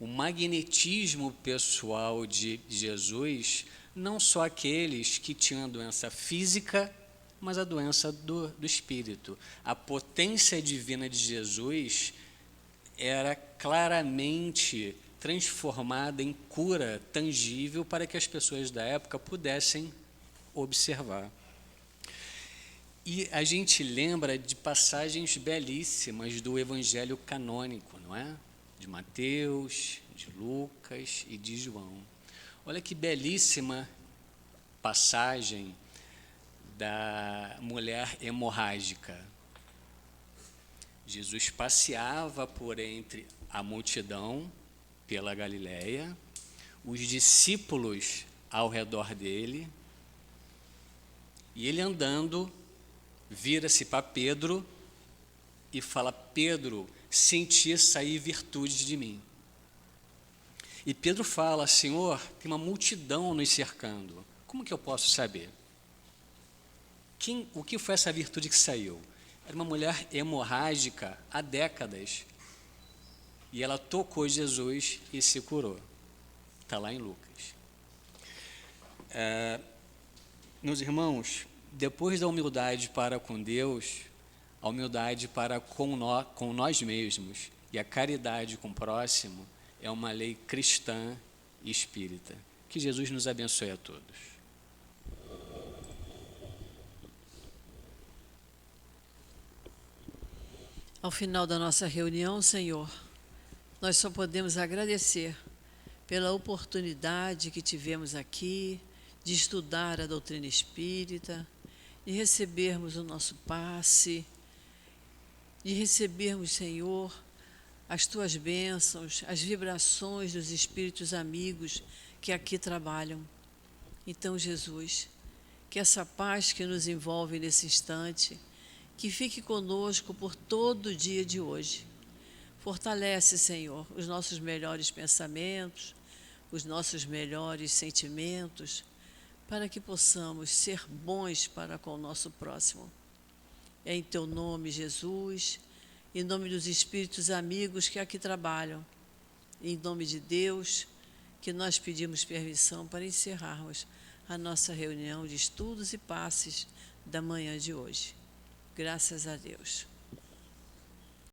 o magnetismo pessoal de Jesus, não só aqueles que tinham a doença física, mas a doença do espírito. A potência divina de Jesus era claramente transformada em cura tangível para que as pessoas da época pudessem observar. E a gente lembra de passagens belíssimas do Evangelho canônico, não é? De Mateus, de Lucas e de João. Olha que belíssima passagem da mulher hemorrágica. Jesus passeava por entre a multidão pela Galileia, os discípulos ao redor dele, e ele andando, vira-se para Pedro e fala: Pedro, senti sair virtude de mim. E Pedro fala: Senhor, tem uma multidão nos cercando, como que eu posso saber? O que foi essa virtude que saiu? Era uma mulher hemorrágica há décadas, e ela tocou Jesus e se curou. Está lá em Lucas. Meus irmãos, depois da humildade para com Deus, a humildade para com nós mesmos e a caridade com o próximo é uma lei cristã e espírita. Que Jesus nos abençoe a todos. Ao final da nossa reunião, Senhor, nós só podemos agradecer pela oportunidade que tivemos aqui de estudar a doutrina espírita, de recebermos o nosso passe, de recebermos, Senhor, as Tuas bênçãos, as vibrações dos espíritos amigos que aqui trabalham. Então, Jesus, que essa paz que nos envolve nesse instante, que fique conosco por todo o dia de hoje. Fortalece, Senhor, os nossos melhores pensamentos, os nossos melhores sentimentos, para que possamos ser bons para com o nosso próximo. É em Teu nome, Jesus, em nome dos espíritos amigos que aqui trabalham, em nome de Deus, que nós pedimos permissão para encerrarmos a nossa reunião de estudos e passes da manhã de hoje. Graças a Deus.